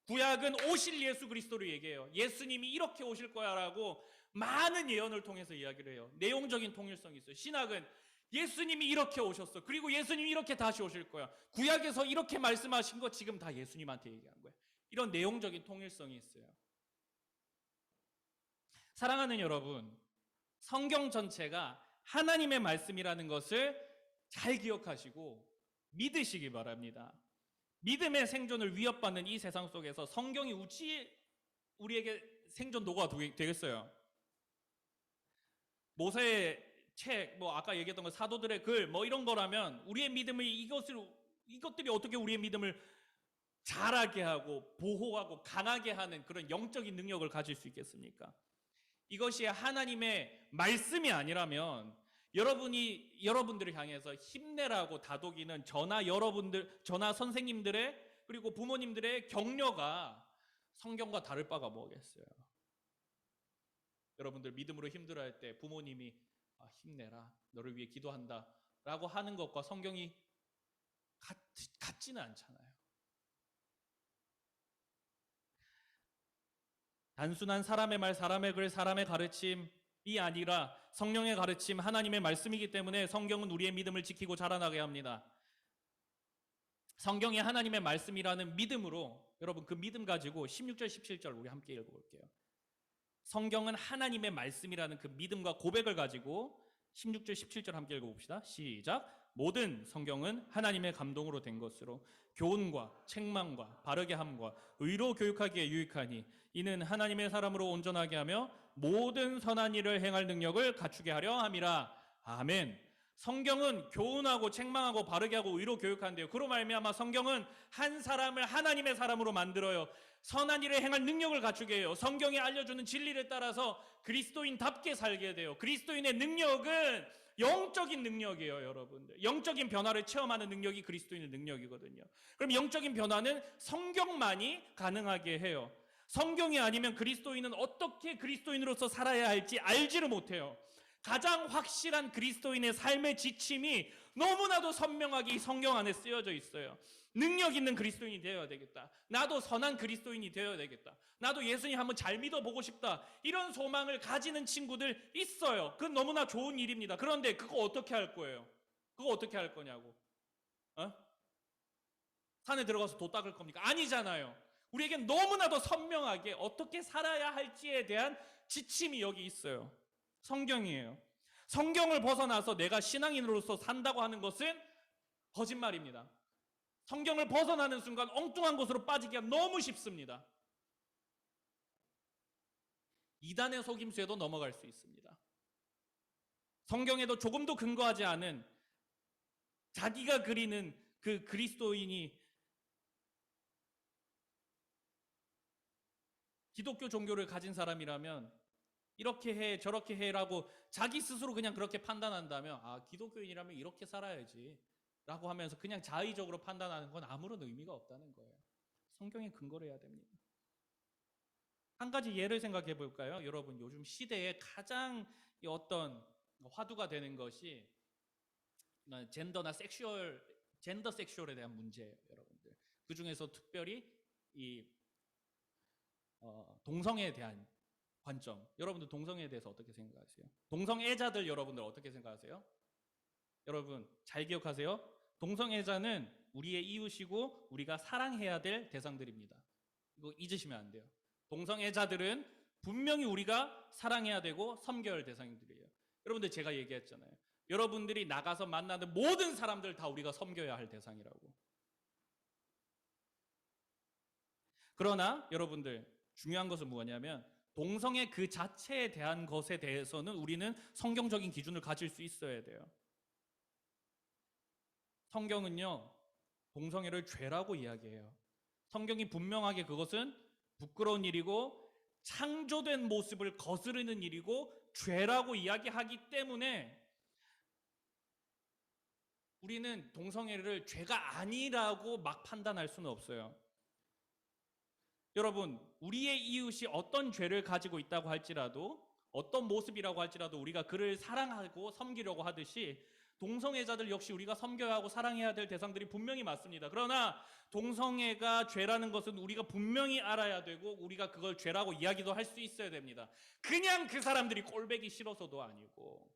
구약은 오실 예수 그리스도를 얘기해요. 예수님이 이렇게 오실 거야라고 많은 예언을 통해서 이야기를 해요. 내용적인 통일성이 있어요. 신학은 예수님이 이렇게 오셨어. 그리고 예수님이 이렇게 다시 오실 거야. 구약에서 이렇게 말씀하신 거 지금 다 예수님한테 얘기한 거야. 이런 내용적인 통일성이 있어요. 사랑하는 여러분, 성경 전체가 하나님의 말씀이라는 것을 잘 기억하시고 믿으시기 바랍니다. 믿음의 생존을 위협받는 이 세상 속에서 성경이 우리에게 생존 도구가 되겠어요. 모세의 책, 아까 얘기했던 거 사도들의 글, 이런 거라면 우리의 믿음을 이것들이 어떻게 우리의 믿음을 자라게 하고 보호하고 강하게 하는 그런 영적인 능력을 가질 수 있겠습니까? 이것이 하나님의 말씀이 아니라면 여러분들을 향해서 힘내라고 다독이는 저나 선생님들의 그리고 부모님들의 격려가 성경과 다를 바가 뭐겠어요? 여러분들 믿음으로 힘들어할 때 부모님이 힘내라, 너를 위해 기도한다 라고 하는 것과 성경이 같지는 않잖아요. 단순한 사람의 말, 사람의 글, 사람의 가르침이 아니라 성령의 가르침, 하나님의 말씀이기 때문에 성경은 우리의 믿음을 지키고 자라나게 합니다. 성경이 하나님의 말씀이라는 믿음으로 여러분 그 믿음 가지고 16절 17절 우리 함께 읽어볼게요. 성경은 하나님의 말씀이라는 그 믿음과 고백을 가지고 16절 17절 함께 읽어봅시다. 시작. 모든 성경은 하나님의 감동으로 된 것으로 교훈과 책망과 바르게 함과 의로 교육하기에 유익하니 이는 하나님의 사람으로 온전하게 하며 모든 선한 일을 행할 능력을 갖추게 하려 함이라. 아멘. 성경은 교훈하고 책망하고 바르게 하고 의로 교육한대요. 그로 말미암아 성경은 한 사람을 하나님의 사람으로 만들어요. 선한 일을 행할 능력을 갖추게 해요. 성경이 알려주는 진리를 따라서 그리스도인답게 살게 돼요. 그리스도인의 능력은 영적인 능력이에요, 여러분들. 영적인 변화를 체험하는 능력이 그리스도인의 능력이거든요. 그럼 영적인 변화는 성경만이 가능하게 해요. 성경이 아니면 그리스도인은 어떻게 그리스도인으로서 살아야 할지 알지를 못해요. 가장 확실한 그리스도인의 삶의 지침이 너무나도 선명하게 이 성경 안에 쓰여져 있어요. 능력 있는 그리스도인이 되어야 되겠다. 나도 선한 그리스도인이 되어야 되겠다. 나도 예수님 한번 잘 믿어보고 싶다. 이런 소망을 가지는 친구들 있어요. 그건 너무나 좋은 일입니다. 그런데 그거 어떻게 할 거예요? 그거 어떻게 할 거냐고. 산에 들어가서 도 닦을 겁니까? 아니잖아요. 우리에겐 너무나도 선명하게 어떻게 살아야 할지에 대한 지침이 여기 있어요. 성경이에요. 성경을 벗어나서 내가 신앙인으로서 산다고 하는 것은 거짓말입니다. 성경을 벗어나는 순간 엉뚱한 곳으로 빠지기가 너무 쉽습니다. 이단의 속임수에도 넘어갈 수 있습니다. 성경에도 조금도 근거하지 않은 자기가 그리는 그 그리스도인이 기독교 종교를 가진 사람이라면 이렇게 해 저렇게 해라고 자기 스스로 그냥 그렇게 판단한다면 기독교인이라면 이렇게 살아야지 라고 하면서 그냥 자의적으로 판단하는 건 아무런 의미가 없다는 거예요. 성경에 근거를 해야 됩니다. 한 가지 예를 생각해 볼까요? 여러분, 요즘 시대에 가장 어떤 화두가 되는 것이 젠더 섹슈얼에 대한 문제예요, 여러분들. 그 중에서 특별히 이 동성애에 대한 관점. 여러분들 동성애에 대해서 어떻게 생각하세요? 동성애자들 여러분들 어떻게 생각하세요? 여러분 잘 기억하세요. 동성애자는 우리의 이웃이고 우리가 사랑해야 될 대상들입니다. 이거 잊으시면 안 돼요. 동성애자들은 분명히 우리가 사랑해야 되고 섬겨야 할 대상들이에요. 여러분들 제가 얘기했잖아요. 여러분들이 나가서 만나는 모든 사람들 다 우리가 섬겨야 할 대상이라고. 그러나 여러분들 중요한 것은 뭐냐면 동성애 그 자체에 대한 것에 대해서는 우리는 성경적인 기준을 가질 수 있어야 돼요. 성경은요, 동성애를 죄라고 이야기해요. 성경이 분명하게 그것은 부끄러운 일이고 창조된 모습을 거스르는 일이고 죄라고 이야기하기 때문에 우리는 동성애를 죄가 아니라고 막 판단할 수는 없어요. 여러분, 우리의 이웃이 어떤 죄를 가지고 있다고 할지라도 어떤 모습이라고 할지라도 우리가 그를 사랑하고 섬기려고 하듯이 동성애자들 역시 우리가 섬겨야 하고 사랑해야 될 대상들이 분명히 맞습니다. 그러나 동성애가 죄라는 것은 우리가 분명히 알아야 되고 우리가 그걸 죄라고 이야기도 할 수 있어야 됩니다. 그냥 그 사람들이 꼴보기 싫어서도 아니고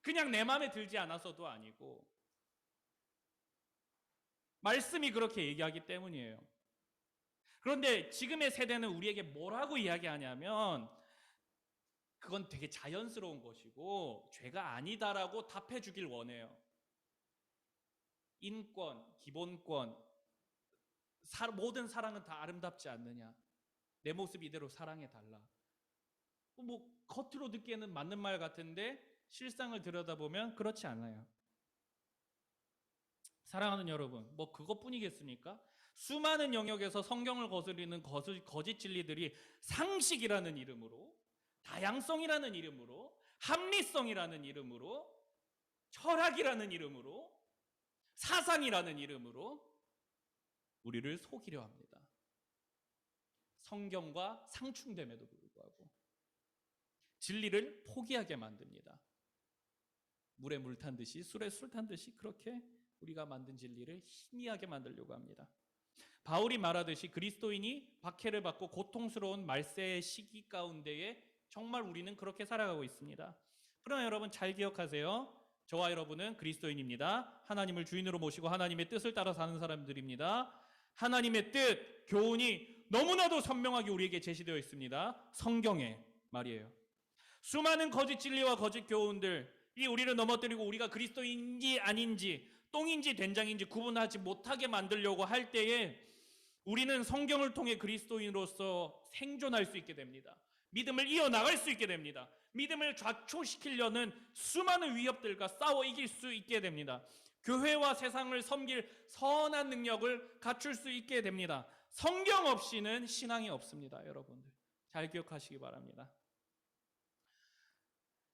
그냥 내 마음에 들지 않아서도 아니고 말씀이 그렇게 얘기하기 때문이에요. 그런데 지금의 세대는 우리에게 뭐라고 이야기하냐면 그건 되게 자연스러운 것이고 죄가 아니다라고 답해 주길 원해요. 인권, 기본권, 모든 사랑은 다 아름답지 않느냐? 내 모습 이대로 사랑해달라. 뭐 겉으로 듣기에는 맞는 말 같은데 실상을 들여다보면 그렇지 않아요. 사랑하는 여러분, 뭐 그것뿐이겠습니까? 수많은 영역에서 성경을 거스리는 거짓 진리들이 상식이라는 이름으로, 다양성이라는 이름으로, 합리성이라는 이름으로, 철학이라는 이름으로, 사상이라는 이름으로 우리를 속이려 합니다. 성경과 상충됨에도 불구하고 진리를 포기하게 만듭니다. 물에 물 탄 듯이, 술에 술 탄 듯이 그렇게 우리가 만든 진리를 희미하게 만들려고 합니다. 바울이 말하듯이 그리스도인이 박해를 받고 고통스러운 말세의 시기 가운데에 정말 우리는 그렇게 살아가고 있습니다. 그러나 여러분 잘 기억하세요. 저와 여러분은 그리스도인입니다. 하나님을 주인으로 모시고 하나님의 뜻을 따라 사는 사람들입니다. 하나님의 뜻, 교훈이 너무나도 선명하게 우리에게 제시되어 있습니다. 성경에 말이에요. 수많은 거짓 진리와 거짓 교훈들이 우리를 넘어뜨리고 우리가 그리스도인지 아닌지, 똥인지 된장인지 구분하지 못하게 만들려고 할 때에 우리는 성경을 통해 그리스도인으로서 생존할 수 있게 됩니다. 믿음을 이어나갈 수 있게 됩니다. 믿음을 좌초시키려는 수많은 위협들과 싸워 이길 수 있게 됩니다. 교회와 세상을 섬길 선한 능력을 갖출 수 있게 됩니다. 성경 없이는 신앙이 없습니다. 여러분들 잘 기억하시기 바랍니다.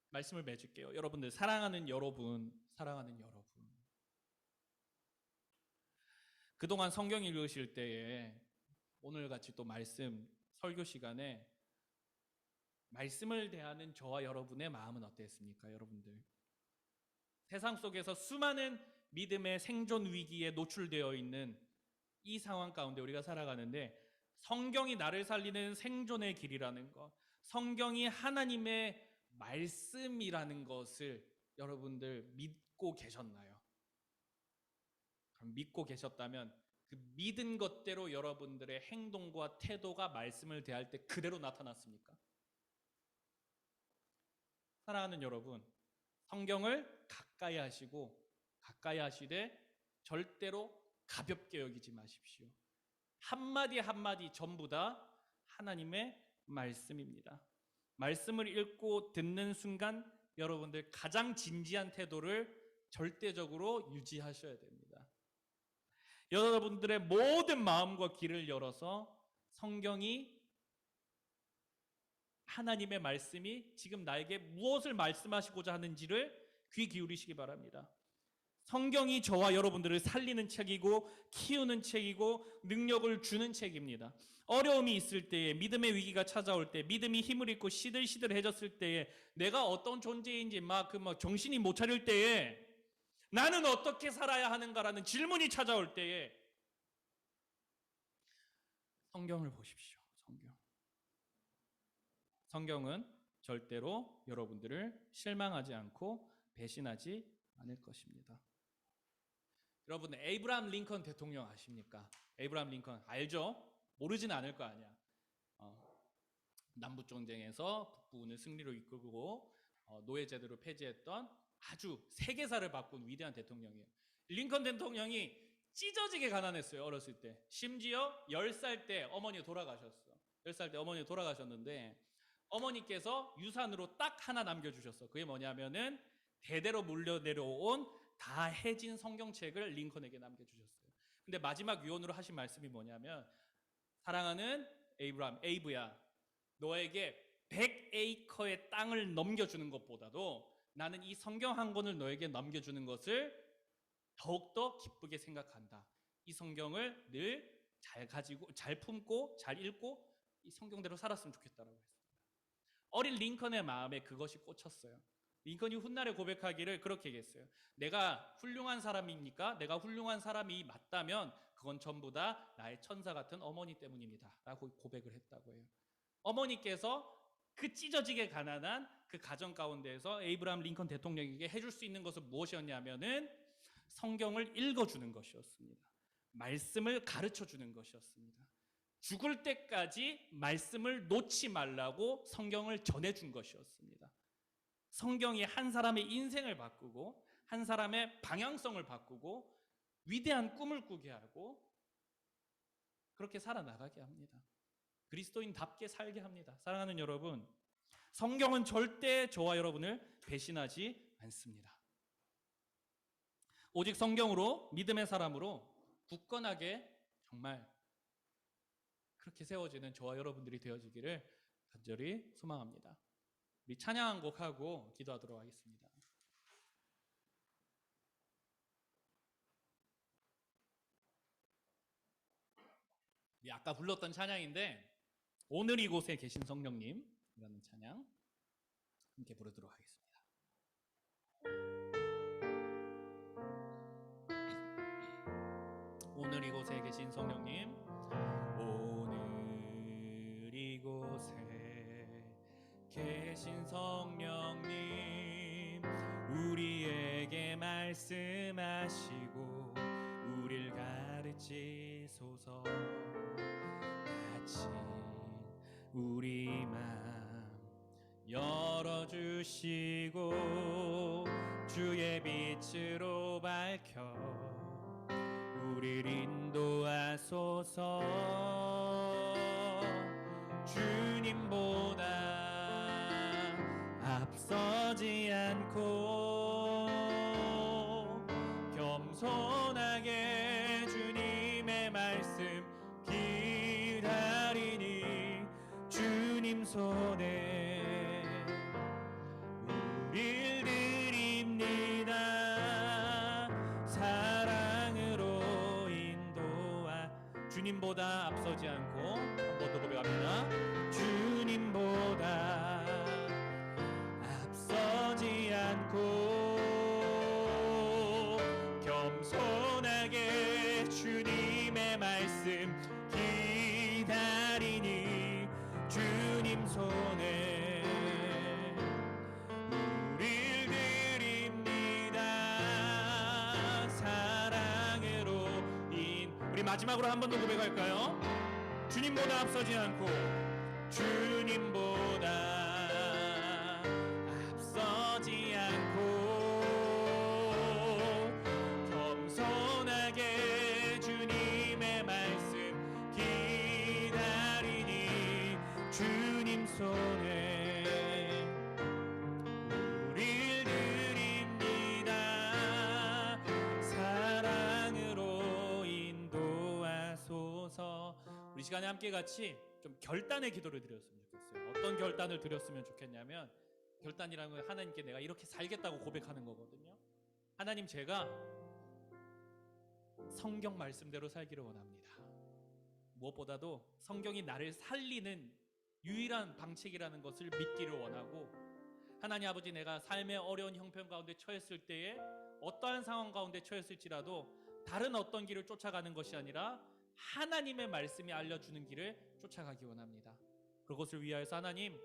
말씀을 맺을게요. 여러분들, 사랑하는 여러분, 그동안 성경 읽으실 때에 오늘같이 또 말씀 설교 시간에 말씀을 대하는 저와 여러분의 마음은 어땠습니까? 여러분들, 세상 속에서 수많은 믿음의 생존 위기에 노출되어 있는 이 상황 가운데 우리가 살아가는데, 성경이 나를 살리는 생존의 길이라는 것, 성경이 하나님의 말씀이라는 것을 여러분들 믿고 계셨나요? 그럼 믿고 계셨다면 그 믿은 것대로 여러분들의 행동과 태도가 말씀을 대할 때 그대로 나타났습니까? 사랑하는 여러분, 성경을 가까이 하시고 가까이 하시되 절대로 가볍게 여기지 마십시오. 한마디 한마디 전부 다 하나님의 말씀입니다. 말씀을 읽고 듣는 순간 여러분들 가장 진지한 태도를 절대적으로 유지하셔야 됩니다. 여러분들의 모든 마음과 귀를 열어서 성경이, 하나님의 말씀이 지금 나에게 무엇을 말씀하시고자 하는지를 귀 기울이시기 바랍니다. 성경이 저와 여러분들을 살리는 책이고 키우는 책이고 능력을 주는 책입니다. 어려움이 있을 때에, 믿음의 위기가 찾아올 때, 믿음이 힘을 잃고 시들시들해졌을 때에, 내가 어떤 존재인지 정신이 못 차릴 때에, 나는 어떻게 살아야 하는가라는 질문이 찾아올 때에 성경을 보십시오. 성경은 절대로 여러분들을 실망하지 않고 배신하지 않을 것입니다. 여러분, 에이브라함 링컨 대통령 아십니까? 에이브라함 링컨 알죠? 모르지는 않을 거 아니야. 남북전쟁에서 북부군을 승리로 이끌고 노예제도를 폐지했던 아주 세계사를 바꾼 위대한 대통령이에요. 링컨 대통령이 찢어지게 가난했어요. 어렸을 때. 심지어 10살 때 어머니가 돌아가셨어. 10살 때 어머니가 돌아가셨는데 어머니께서 유산으로 딱 하나 남겨주셨어. 그게 뭐냐면은 대대로 물려 내려온 다 해진 성경책을 링컨에게 남겨주셨어요. 근데 마지막 유언으로 하신 말씀이 뭐냐면, 사랑하는 에이브라함, 에이브야, 너에게 100에이커의 땅을 넘겨주는 것보다도 나는 이 성경 한 권을 너에게 넘겨주는 것을 더욱더 기쁘게 생각한다. 이 성경을 늘 잘 가지고, 잘 품고, 잘 읽고 이 성경대로 살았으면 좋겠다라고 했습니다. 어린 링컨의 마음에 그것이 꽂혔어요. 링컨이 훗날에 고백하기를 그렇게 얘기했어요. 내가 훌륭한 사람입니까? 내가 훌륭한 사람이 맞다면 그건 전부 다 나의 천사 같은 어머니 때문입니다 라고 고백을 했다고 해요. 어머니께서 그 찢어지게 가난한 그 가정 가운데에서 에이브라함 링컨 대통령에게 해줄 수 있는 것은 무엇이었냐면은 성경을 읽어주는 것이었습니다. 말씀을 가르쳐주는 것이었습니다. 죽을 때까지 말씀을 놓지 말라고 성경을 전해준 것이었습니다. 성경이 한 사람의 인생을 바꾸고 한 사람의 방향성을 바꾸고 위대한 꿈을 꾸게 하고 그렇게 살아나가게 합니다. 그리스도인답게 살게 합니다. 사랑하는 여러분, 성경은 절대 저와 여러분을 배신하지 않습니다. 오직 성경으로, 믿음의 사람으로 굳건하게 정말 그렇게 세워지는 저와 여러분들이 되어지기를 간절히 소망합니다. 우리 찬양 한 곡 하고 기도하도록 하겠습니다. 아까 불렀던 찬양인데 오늘 이곳에 계신 성령님이라는 찬양 함께 부르도록 하겠습니다. 오늘 이곳에 계신 성령님, 오늘 이곳에 계신 성령님, 우리에게 말씀하시고 우릴 가르치소서. 같이 우리 맘 열어주시고 주의 빛으로 밝혀 우릴 인도하소서. 주님보다 앞서지 않고 겸손하게 주님의 말씀 기다리니 주님 손에 우릴 드립니다. 사랑으로 인도하. 주님보다 앞서지 않고 한 번 더 고백합니다. 주님보다 앞서지 않고 겸손하게 주님의 말씀 기다리니 주님 손에 우릴 드립니다. 사랑으로 우리 마지막으로 한 번 더 고백할까요? 주님보다 앞서지 않고 주님보다 앞서지 않고 겸손하게 주님의 말씀 기다리니 주님 손에 우릴 드립니다. 사랑으로 인도하소서. 우리 시간에 함께 같이 좀 결단의 기도를 드렸으면 좋겠어요. 어떤 결단을 드렸으면 좋겠냐면, 결단이라는 건 하나님께 내가 이렇게 살겠다고 고백하는 거거든요. 하나님, 제가 성경 말씀대로 살기를 원합니다. 무엇보다도 성경이 나를 살리는 유일한 방책이라는 것을 믿기를 원하고, 하나님 아버지, 내가 삶의 어려운 형편 가운데 처했을 때에 어떠한 상황 가운데 처했을지라도 다른 어떤 길을 쫓아가는 것이 아니라 하나님의 말씀이 알려주는 길을 쫓아가기 원합니다. 그것을 위하여서 하나님,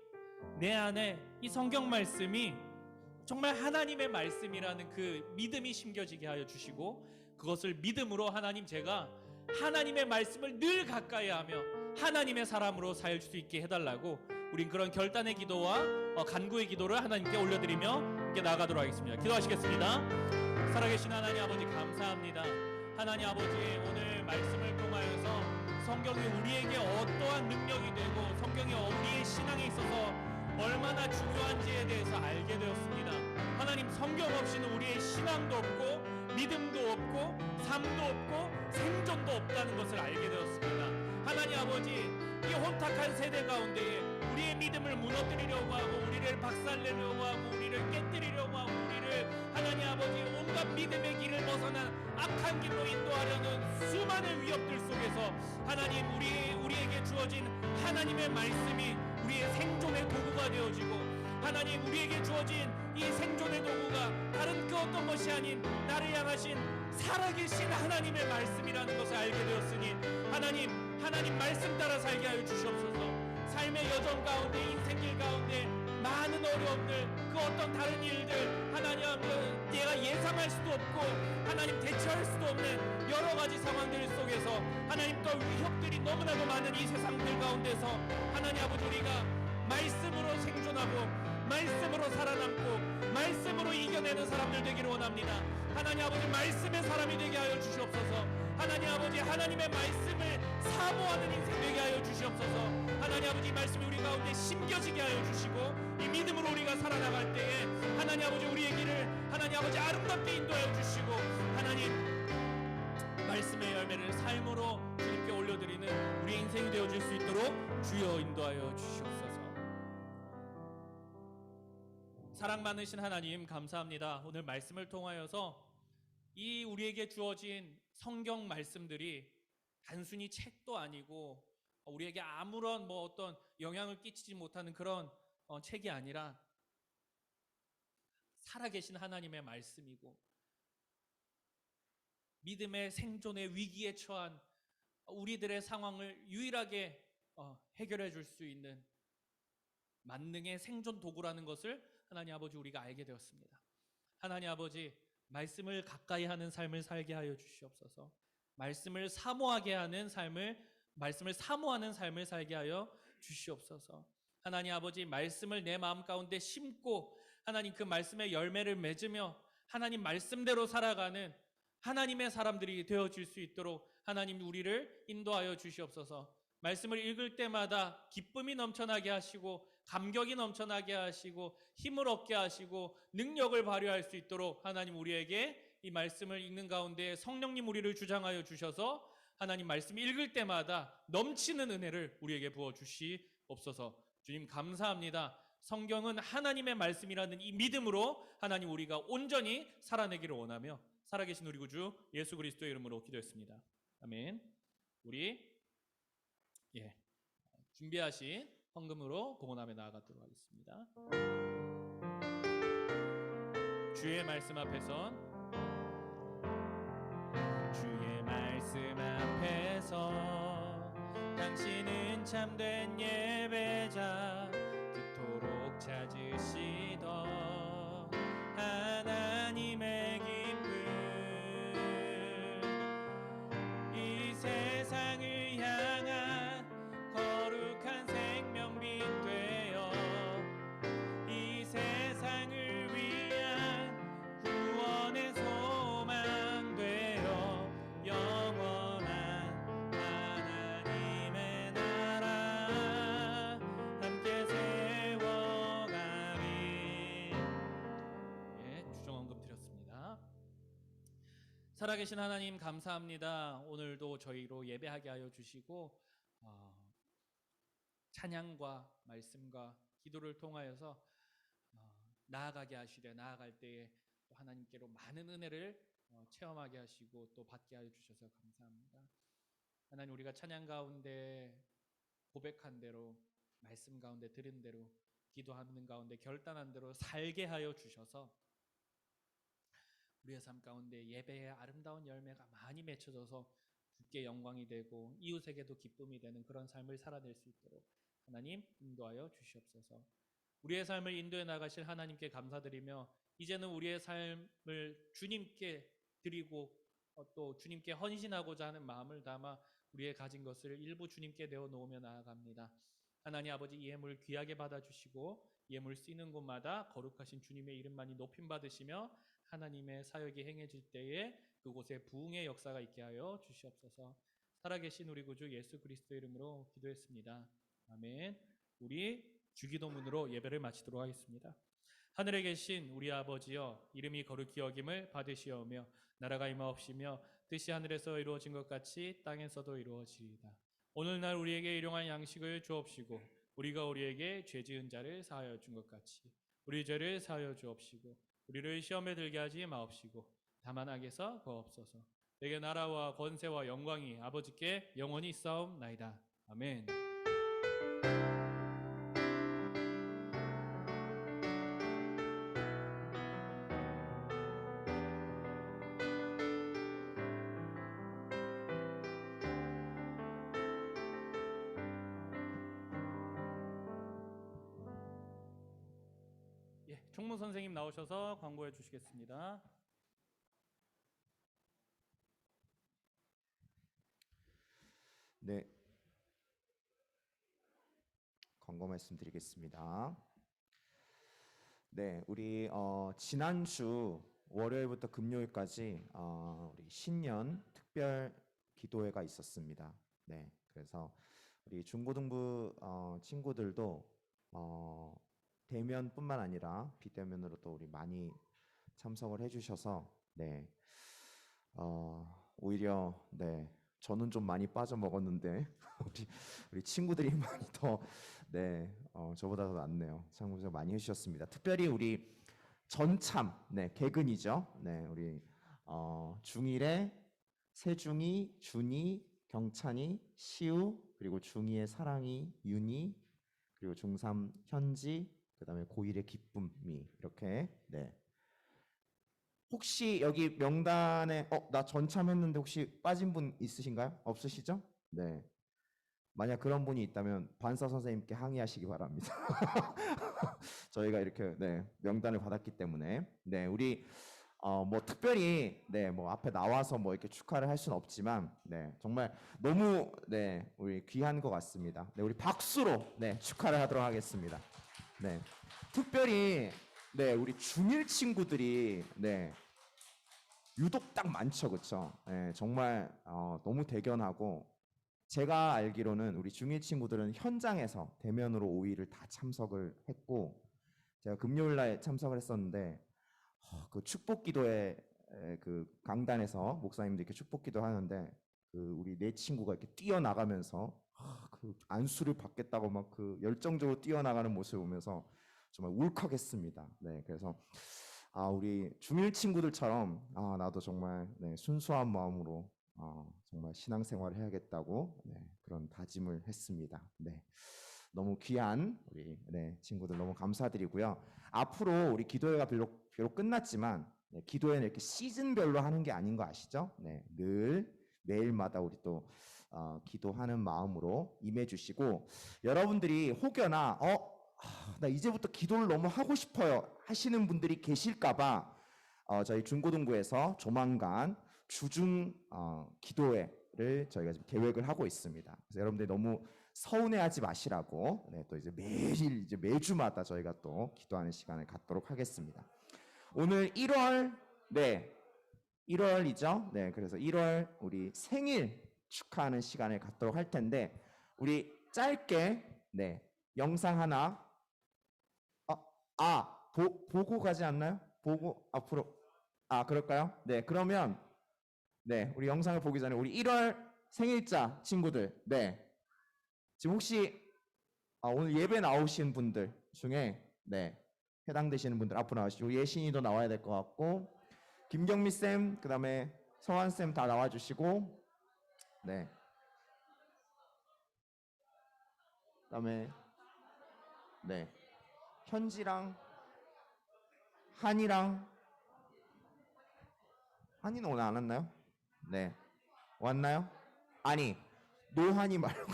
내 안에 이 성경 말씀이 정말 하나님의 말씀이라는 그 믿음이 심겨지게 하여 주시고, 그것을 믿음으로 하나님, 제가 하나님의 말씀을 늘 가까이 하며 하나님의 사람으로 살 수 있게 해달라고, 우린 그런 결단의 기도와 간구의 기도를 하나님께 올려드리며 함께 나아가도록 하겠습니다. 기도하시겠습니다. 살아계신 하나님 아버지, 감사합니다. 하나님 아버지, 오늘 말씀을 통하여서 성경이 우리에게 어떠한 능력이 되고 성경이 우리의 신앙에 있어서 얼마나 중요한지에 대해서 알게 되었습니다. 하나님, 성경 없이는 우리의 신앙도 없고 믿음도 없고 삶도 없고 생존도 없다는 것을 알게 되었습니다. 하나님 아버지, 이 혼탁한 세대 가운데에 우리의 믿음을 무너뜨리려고 하고 우리를 박살내려고 하고 우리를 깨뜨리려고 하고 우리를 하나님 아버지 온갖 믿음의 길을 벗어난 악한 길로 인도하려는 수많은 위협들 속에서 하나님, 우리에게 주어진 하나님의 말씀이 우리의 생존의 도구가 되어지고, 하나님, 우리에게 주어진 이 생존의 도구가 다른 그 어떤 것이 아닌 나를 향하신 살아계신 하나님의 말씀이라는 것을 알게 되었으니, 하나님 말씀 따라 살게 하여 주시옵소서. 삶의 여정 가운데, 인생길 가운데 많은 어려움들, 그 어떤 다른 일들, 하나님, 내가 예상할 수도 없고 하나님 대처할 수도 없는 여러 가지 상황들 속에서 하나님, 또 위협들이 너무나도 많은 이 세상들 가운데서 하나님 아버지, 우리가 말씀으로 생존하고 말씀으로 살아남고 말씀으로 이겨내는 사람들 되기를 원합니다. 하나님 아버지, 말씀의 사람이 되게 하여 주시옵소서. 하나님 아버지, 하나님의 말씀을 사모하는 인생 되게 하여 주시옵소서. 하나님 아버지, 말씀이 우리 가운데 심겨지게 하여 주시고, 이 믿음으로 우리가 살아나갈 때에 하나님 아버지, 우리의 길을 하나님 아버지 아름답게 인도하여 주시고, 하나님 말씀의 열매를 삶으로 주님께 올려드리는 우리 인생이 되어질 수 있도록 주여 인도하여 주시옵소서. 사랑 많으신 하나님 감사합니다. 오늘 말씀을 통하여서 이 우리에게 주어진 성경 말씀들이 단순히 책도 아니고 우리에게 아무런 어떤 영향을 끼치지 못하는 그런 책이 아니라 살아계신 하나님의 말씀이고 믿음의 생존의 위기에 처한 우리들의 상황을 유일하게 해결해 줄 수 있는 만능의 생존 도구라는 것을 하나님 아버지 우리가 알게 되었습니다. 하나님 아버지 말씀을 가까이 하는 삶을 살게 하여 주시옵소서. 말씀을 사모하게 하는 말씀을 사모하는 삶을 살게 하여 주시옵소서. 하나님 아버지 말씀을 내 마음 가운데 심고 하나님 그 말씀의 열매를 맺으며 하나님 말씀대로 살아가는 하나님의 사람들이 되어질 수 있도록 하나님 우리를 인도하여 주시옵소서. 말씀을 읽을 때마다 기쁨이 넘쳐나게 하시고 감격이 넘쳐나게 하시고 힘을 얻게 하시고 능력을 발휘할 수 있도록 하나님 우리에게 이 말씀을 읽는 가운데 성령님 우리를 주장하여 주셔서 하나님 말씀 읽을 때마다 넘치는 은혜를 우리에게 부어 주시옵소서. 주님 감사합니다. 성경은 하나님의 말씀이라는 이 믿음으로 하나님 우리가 온전히 살아내기를 원하며 살아계신 우리 구주 예수 그리스도의 이름으로 기도했습니다. 아멘. 우리 준비하신 헌금으로 봉헌함에 나아가도록 하겠습니다. 주의 말씀 앞에선 주의 말씀 앞에서 당신은 참된 예배자 그토록 찾으시던 하나님의 기쁨 이 세상을 향한 거룩한 생명빛 되어 이 세상을 위한 구원의 소망 되어 영원한 하나님의 나라 함께 세워가리. 주정헌금 드렸습니다. 살아계신 하나님 감사합니다. 오늘도 저희로 예배하게 하여 주시고 찬양과 말씀과 기도를 통하여서 나아가게 하시되 나아갈 때에 또 하나님께로 많은 은혜를 체험하게 하시고 또 받게 하여 주셔서 감사합니다. 하나님 우리가 찬양 가운데 고백한 대로 말씀 가운데 들은 대로 기도하는 가운데 결단한 대로 살게 하여 주셔서 우리의 삶 가운데 예배의 아름다운 열매가 많이 맺혀져서 주께 영광이 되고 이웃에게도 기쁨이 되는 그런 삶을 살아낼 수 있도록 하나님 인도하여 주시옵소서. 우리의 삶을 인도해 나가실 하나님께 감사드리며 이제는 우리의 삶을 주님께 드리고 또 주님께 헌신하고자 하는 마음을 담아 우리의 가진 것을 일부 주님께 내어 놓으며 나아갑니다. 하나님 아버지 이 예물 귀하게 받아주시고 예물 쓰이는 곳마다 거룩하신 주님의 이름만이 높임받으시며 하나님의 사역이 행해질 때에 그곳에 부흥의 역사가 있게 하여 주시옵소서. 살아계신 우리 구주 예수 그리스도의 이름으로 기도했습니다. 아멘. 우리 주기도문으로 예배를 마치도록 하겠습니다. 하늘에 계신 우리 아버지여 이름이 거룩히 여김을 받으시오며 나라가 임하옵시며 뜻이 하늘에서 이루어진 것 같이 땅에서도 이루어지이다. 오늘날 우리에게 일용할 양식을 주옵시고 우리가 우리에게 죄 지은 자를 사하여 준 것 같이 우리 죄를 사하여 주옵시고 우리를 시험에 들게 하지 마옵시고 다만 악에서 구하옵소서. 내게 나라와 권세와 영광이 아버지께 영원히 있사옵나이다. 아멘. 총무 선생님 나오셔서 광고해 주시겠습니다. 네, 광고 말씀드리겠습니다. 네, 우리 지난주 월요일부터 금요일까지 우리 신년 특별 기도회가 있었습니다. 네, 그래서 우리 중고등부 친구들도 대면뿐만 아니라 비대면으로도 우리 많이 참석을 해주셔서 네, 오히려 네 저는 좀 많이 빠져 먹었는데 우리 친구들이 많이 더 네, 저보다 더 낫네요. 참 고생 많이 해주셨습니다. 특별히 우리 전참, 네, 개근이죠. 네, 우리 중1의 세중이, 준이, 경찬이, 시우, 그리고 중2의 사랑이, 윤이, 그리고 중3 현지, 그다음에 고1의 기쁨이 이렇게. 네. 혹시 여기 명단에 나 전참했는데 혹시 빠진 분 있으신가요? 없으시죠? 네. 만약 그런 분이 있다면 반사 선생님께 항의하시기 바랍니다. 저희가 이렇게 네, 명단을 받았기 때문에 네, 우리 뭐 특별히 네, 뭐 앞에 나와서 뭐 이렇게 축하를 할 수는 없지만 네, 정말 너무 네, 우리 귀한 것 같습니다. 네, 우리 박수로 네, 축하를 하도록 하겠습니다. 네. 특별히 네, 우리 중1 친구들이 네, 유독 딱 많죠. 그렇죠? 네, 정말 너무 대견하고 제가 알기로는 우리 중1 친구들은 현장에서 대면으로 5일을 다 참석을 했고 제가 금요일 날 참석을 했었는데 그 축복 기도회 그 강단에서 목사님들 이렇게 축복 기도 하는데 그 우리 네 친구가 이렇게 뛰어나가면서 그 안수를 받겠다고 막 그 열정적으로 뛰어나가는 모습을 보면서 정말 울컥했습니다. 네, 그래서 우리 중1 친구들처럼 나도 정말 네, 순수한 마음으로 정말 신앙생활을 해야겠다고 네, 그런 다짐을 했습니다. 네, 너무 귀한 우리 네, 친구들 너무 감사드리고요. 앞으로 우리 기도회가 비록 끝났지만 네, 기도회는 이렇게 시즌별로 하는 게 아닌 거 아시죠? 네, 늘 매일마다 우리 또 기도하는 마음으로 임해주시고 여러분들이 혹여나 나 이제부터 기도를 너무 하고 싶어요 하시는 분들이 계실까봐 저희 중고등부에서 조만간 주중 기도회를 저희가 지금 계획을 하고 있습니다. 그래서 여러분들이 너무 서운해하지 마시라고 네, 또 이제 매일 이제 매주마다 저희가 또 기도하는 시간을 갖도록 하겠습니다. 오늘 1월 네 1월이죠. 네, 그래서 1월 우리 생일 축하하는 시간을 갖도록 할 텐데 우리 짧게 네 영상 하나 보고 가지 않나요? 보고 앞으로 그럴까요? 네, 그러면 네 우리 영상을 보기 전에 우리 1월 생일자 친구들 네 지금 혹시 오늘 예배 나오신 분들 중에 네 해당되시는 분들 앞으로 나와주시고 예신이도 나와야 될 것 같고 김경미 쌤 그다음에 성환 쌤 다 나와주시고 네 그다음에 네 현지랑 한이랑 한이는 오늘 안 왔나요? 네 왔나요? 아니 노한이 말고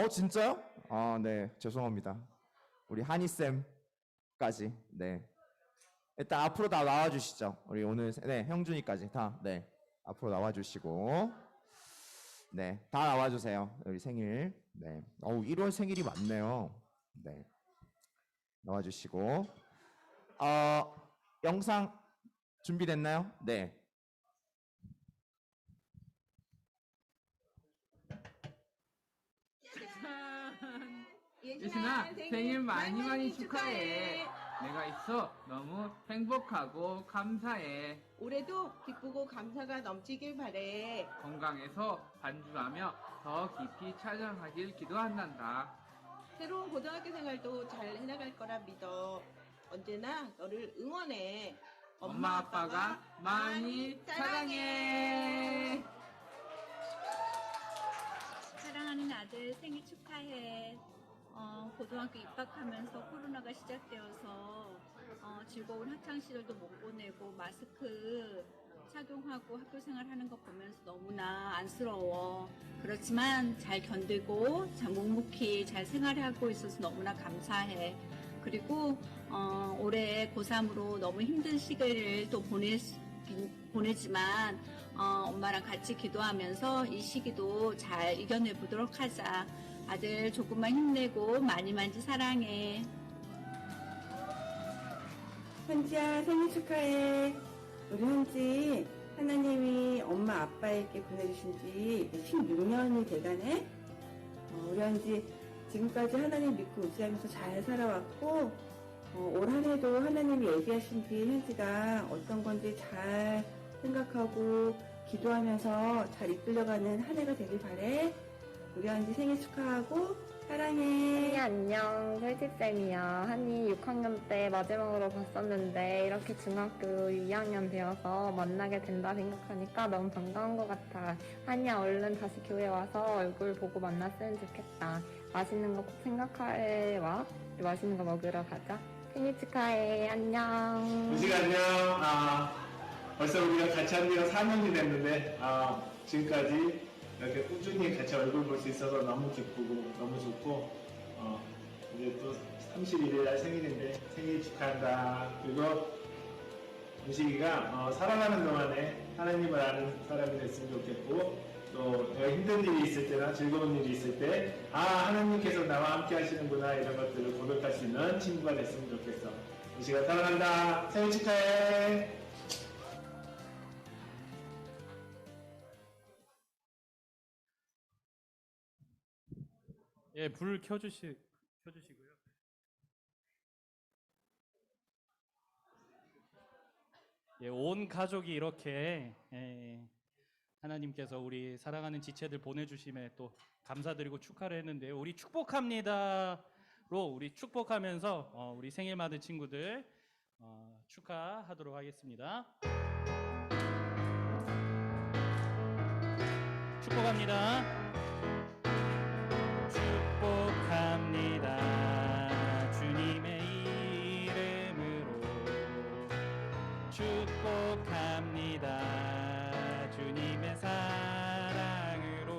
진짜요? 네 죄송합니다. 우리 한이 쌤까지 네 일단 앞으로 다 나와주시죠. 우리 오늘 네 형준이까지 다 네 앞으로 나와주시고 네 다 나와주세요. 우리 생일 네 1월 생일이 많네요. 네 나와주시고 영상 준비됐나요? 네. 예신아 생일 많이 축하해. 내가 있어 너무 행복하고 감사해. 올해도 기쁘고 감사가 넘치길 바래. 건강해서 반주하며 더 깊이 찬양하길 기도한단다. 새로운 고등학교 생활도 잘 해나갈 거라 믿어. 언제나 너를 응원해. 엄마 아빠가 많이 사랑해. 사랑하는 아들 생일 축하해. 고등학교 입학하면서 코로나가 시작되어서 즐거운 학창 시절도 못 보내고 마스크 착용하고 학교 생활하는 거 보면서 너무나 안쓰러워. 그렇지만 잘 견디고 잘 묵묵히 잘 생활하고 있어서 너무나 감사해. 그리고 올해 고3으로 너무 힘든 시기를 또 보내지만 엄마랑 같이 기도하면서 이 시기도 잘 이겨내 보도록 하자. 아들 조금만 힘내고 많이 사랑해. 현지야 생일 축하해. 우리 현지 하나님이 엄마 아빠에게 보내주신 지 16년이 돼가네. 우리 현지 지금까지 하나님 믿고 의지하면서 잘 살아왔고 올 한 해도 하나님이 얘기하신 뒤에 현지가 어떤 건지 잘 생각하고 기도하면서 잘 이끌려가는 한 해가 되길 바래. 우리 한지 생일 축하하고 사랑해. 한이 안녕, 설지쌤이야. 한이 6학년 때 마지막으로 봤었는데 이렇게 중학교 2학년 되어서 만나게 된다 생각하니까 너무 반가운 것 같아. 한이야, 얼른 다시 교회 와서 얼굴 보고 만났으면 좋겠다. 맛있는 거 꼭 생각해 와. 우리 맛있는 거 먹으러 가자. 생일 축하해. 안녕. 무식 안녕. 벌써 우리가 같이 한 지가 4년이 됐는데 지금까지 이렇게 꾸준히 같이 얼굴 볼 수 있어서 너무 기쁘고 너무 좋고 이제 또 31일 날 생일인데 생일 축하한다. 그리고 무식이가 살아가는 동안에 하나님을 아는 사람이 됐으면 좋겠고 또 내가 힘든 일이 있을 때나 즐거운 일이 있을 때 하나님께서 나와 함께 하시는구나 이런 것들을 고백할 수 있는 친구가 됐으면 좋겠어. 무식아 사랑한다. 생일 축하해. 예, 불 켜주시고요. 예, 온 가족이 이렇게 하나님께서 우리 사랑하는 지체들 보내주심에 또 감사드리고 축하를 했는데요. 우리 축복합니다로 우리 축복하면서 우리 생일 맞은 친구들 축하하도록 하겠습니다. 축복합니다. 축복합니다. 주님의 이름으로 축복합니다. 주님의 사랑으로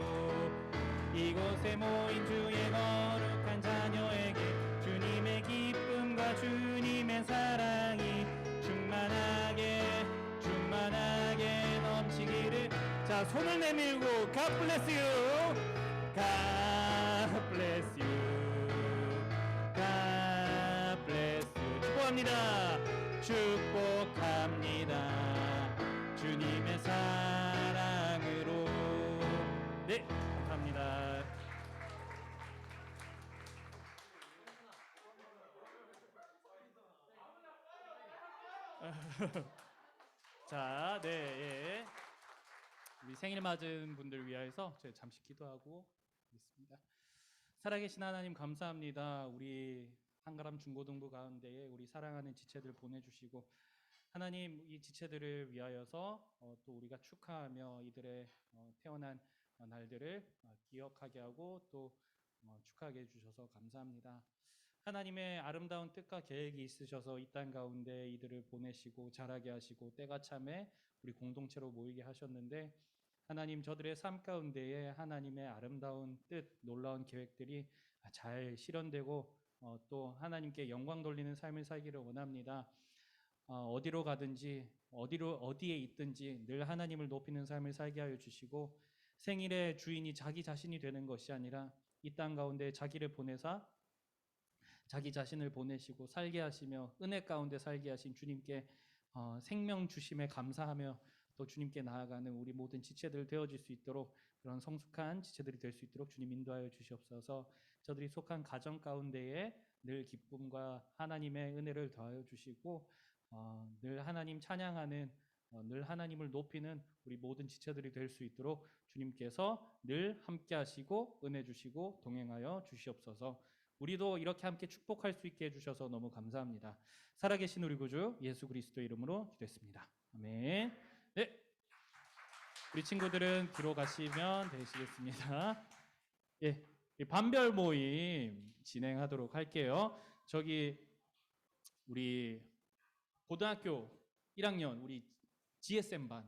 이곳에 모인 주의 거룩한 자녀에게 주님의 기쁨과 주님의 사랑이 충만하게 넘치기를. 자, 손을 내밀고 God bless you. God bless you. God bless you. 축복합니다. 축복합니다. 주님의 사랑으로. 네, 감사합니다. 자, 네, 예. 우리 생일 맞은 분들 위하여서 제가 잠시 기도하고 있습니다. 살아계신 하나님 감사합니다. 우리 한가람 중고등부 가운데에 우리 사랑하는 지체들 보내주시고 하나님 이 지체들을 위하여서 또 우리가 축하하며 이들의 태어난 날들을 기억하게 하고 또 축하하게 해주셔서 감사합니다. 하나님의 아름다운 뜻과 계획이 있으셔서 이 땅 가운데 이들을 보내시고 자라게 하시고 때가 참에 우리 공동체로 모이게 하셨는데 하나님 저들의 삶 가운데에 하나님의 아름다운 뜻, 놀라운 계획들이 잘 실현되고 또 하나님께 영광 돌리는 삶을 살기를 원합니다. 어디로 가든지 어디에 있든지 늘 하나님을 높이는 삶을 살게 하여 주시고 생일의 주인이 자기 자신이 되는 것이 아니라 이 땅 가운데 자기를 보내사 자기 자신을 보내시고 살게 하시며 은혜 가운데 살게 하신 주님께 생명 주심에 감사하며 또 주님께 나아가는 우리 모든 지체들 되어질 수 있도록 그런 성숙한 지체들이 될 수 있도록 주님 인도하여 주시옵소서. 저들이 속한 가정 가운데에 늘 기쁨과 하나님의 은혜를 더하여 주시고 늘 하나님 찬양하는 늘 하나님을 높이는 우리 모든 지체들이 될 수 있도록 주님께서 늘 함께 하시고 은혜 주시고 동행하여 주시옵소서. 우리도 이렇게 함께 축복할 수 있게 해주셔서 너무 감사합니다. 살아계신 우리 구주 예수 그리스도 이름으로 기도했습니다. 아멘. 네, 우리 친구들은 뒤로 가시면 되시겠습니다. 예, 반별 모임 진행하도록 할게요. 저기 우리 고등학교 1학년 우리 GSM 반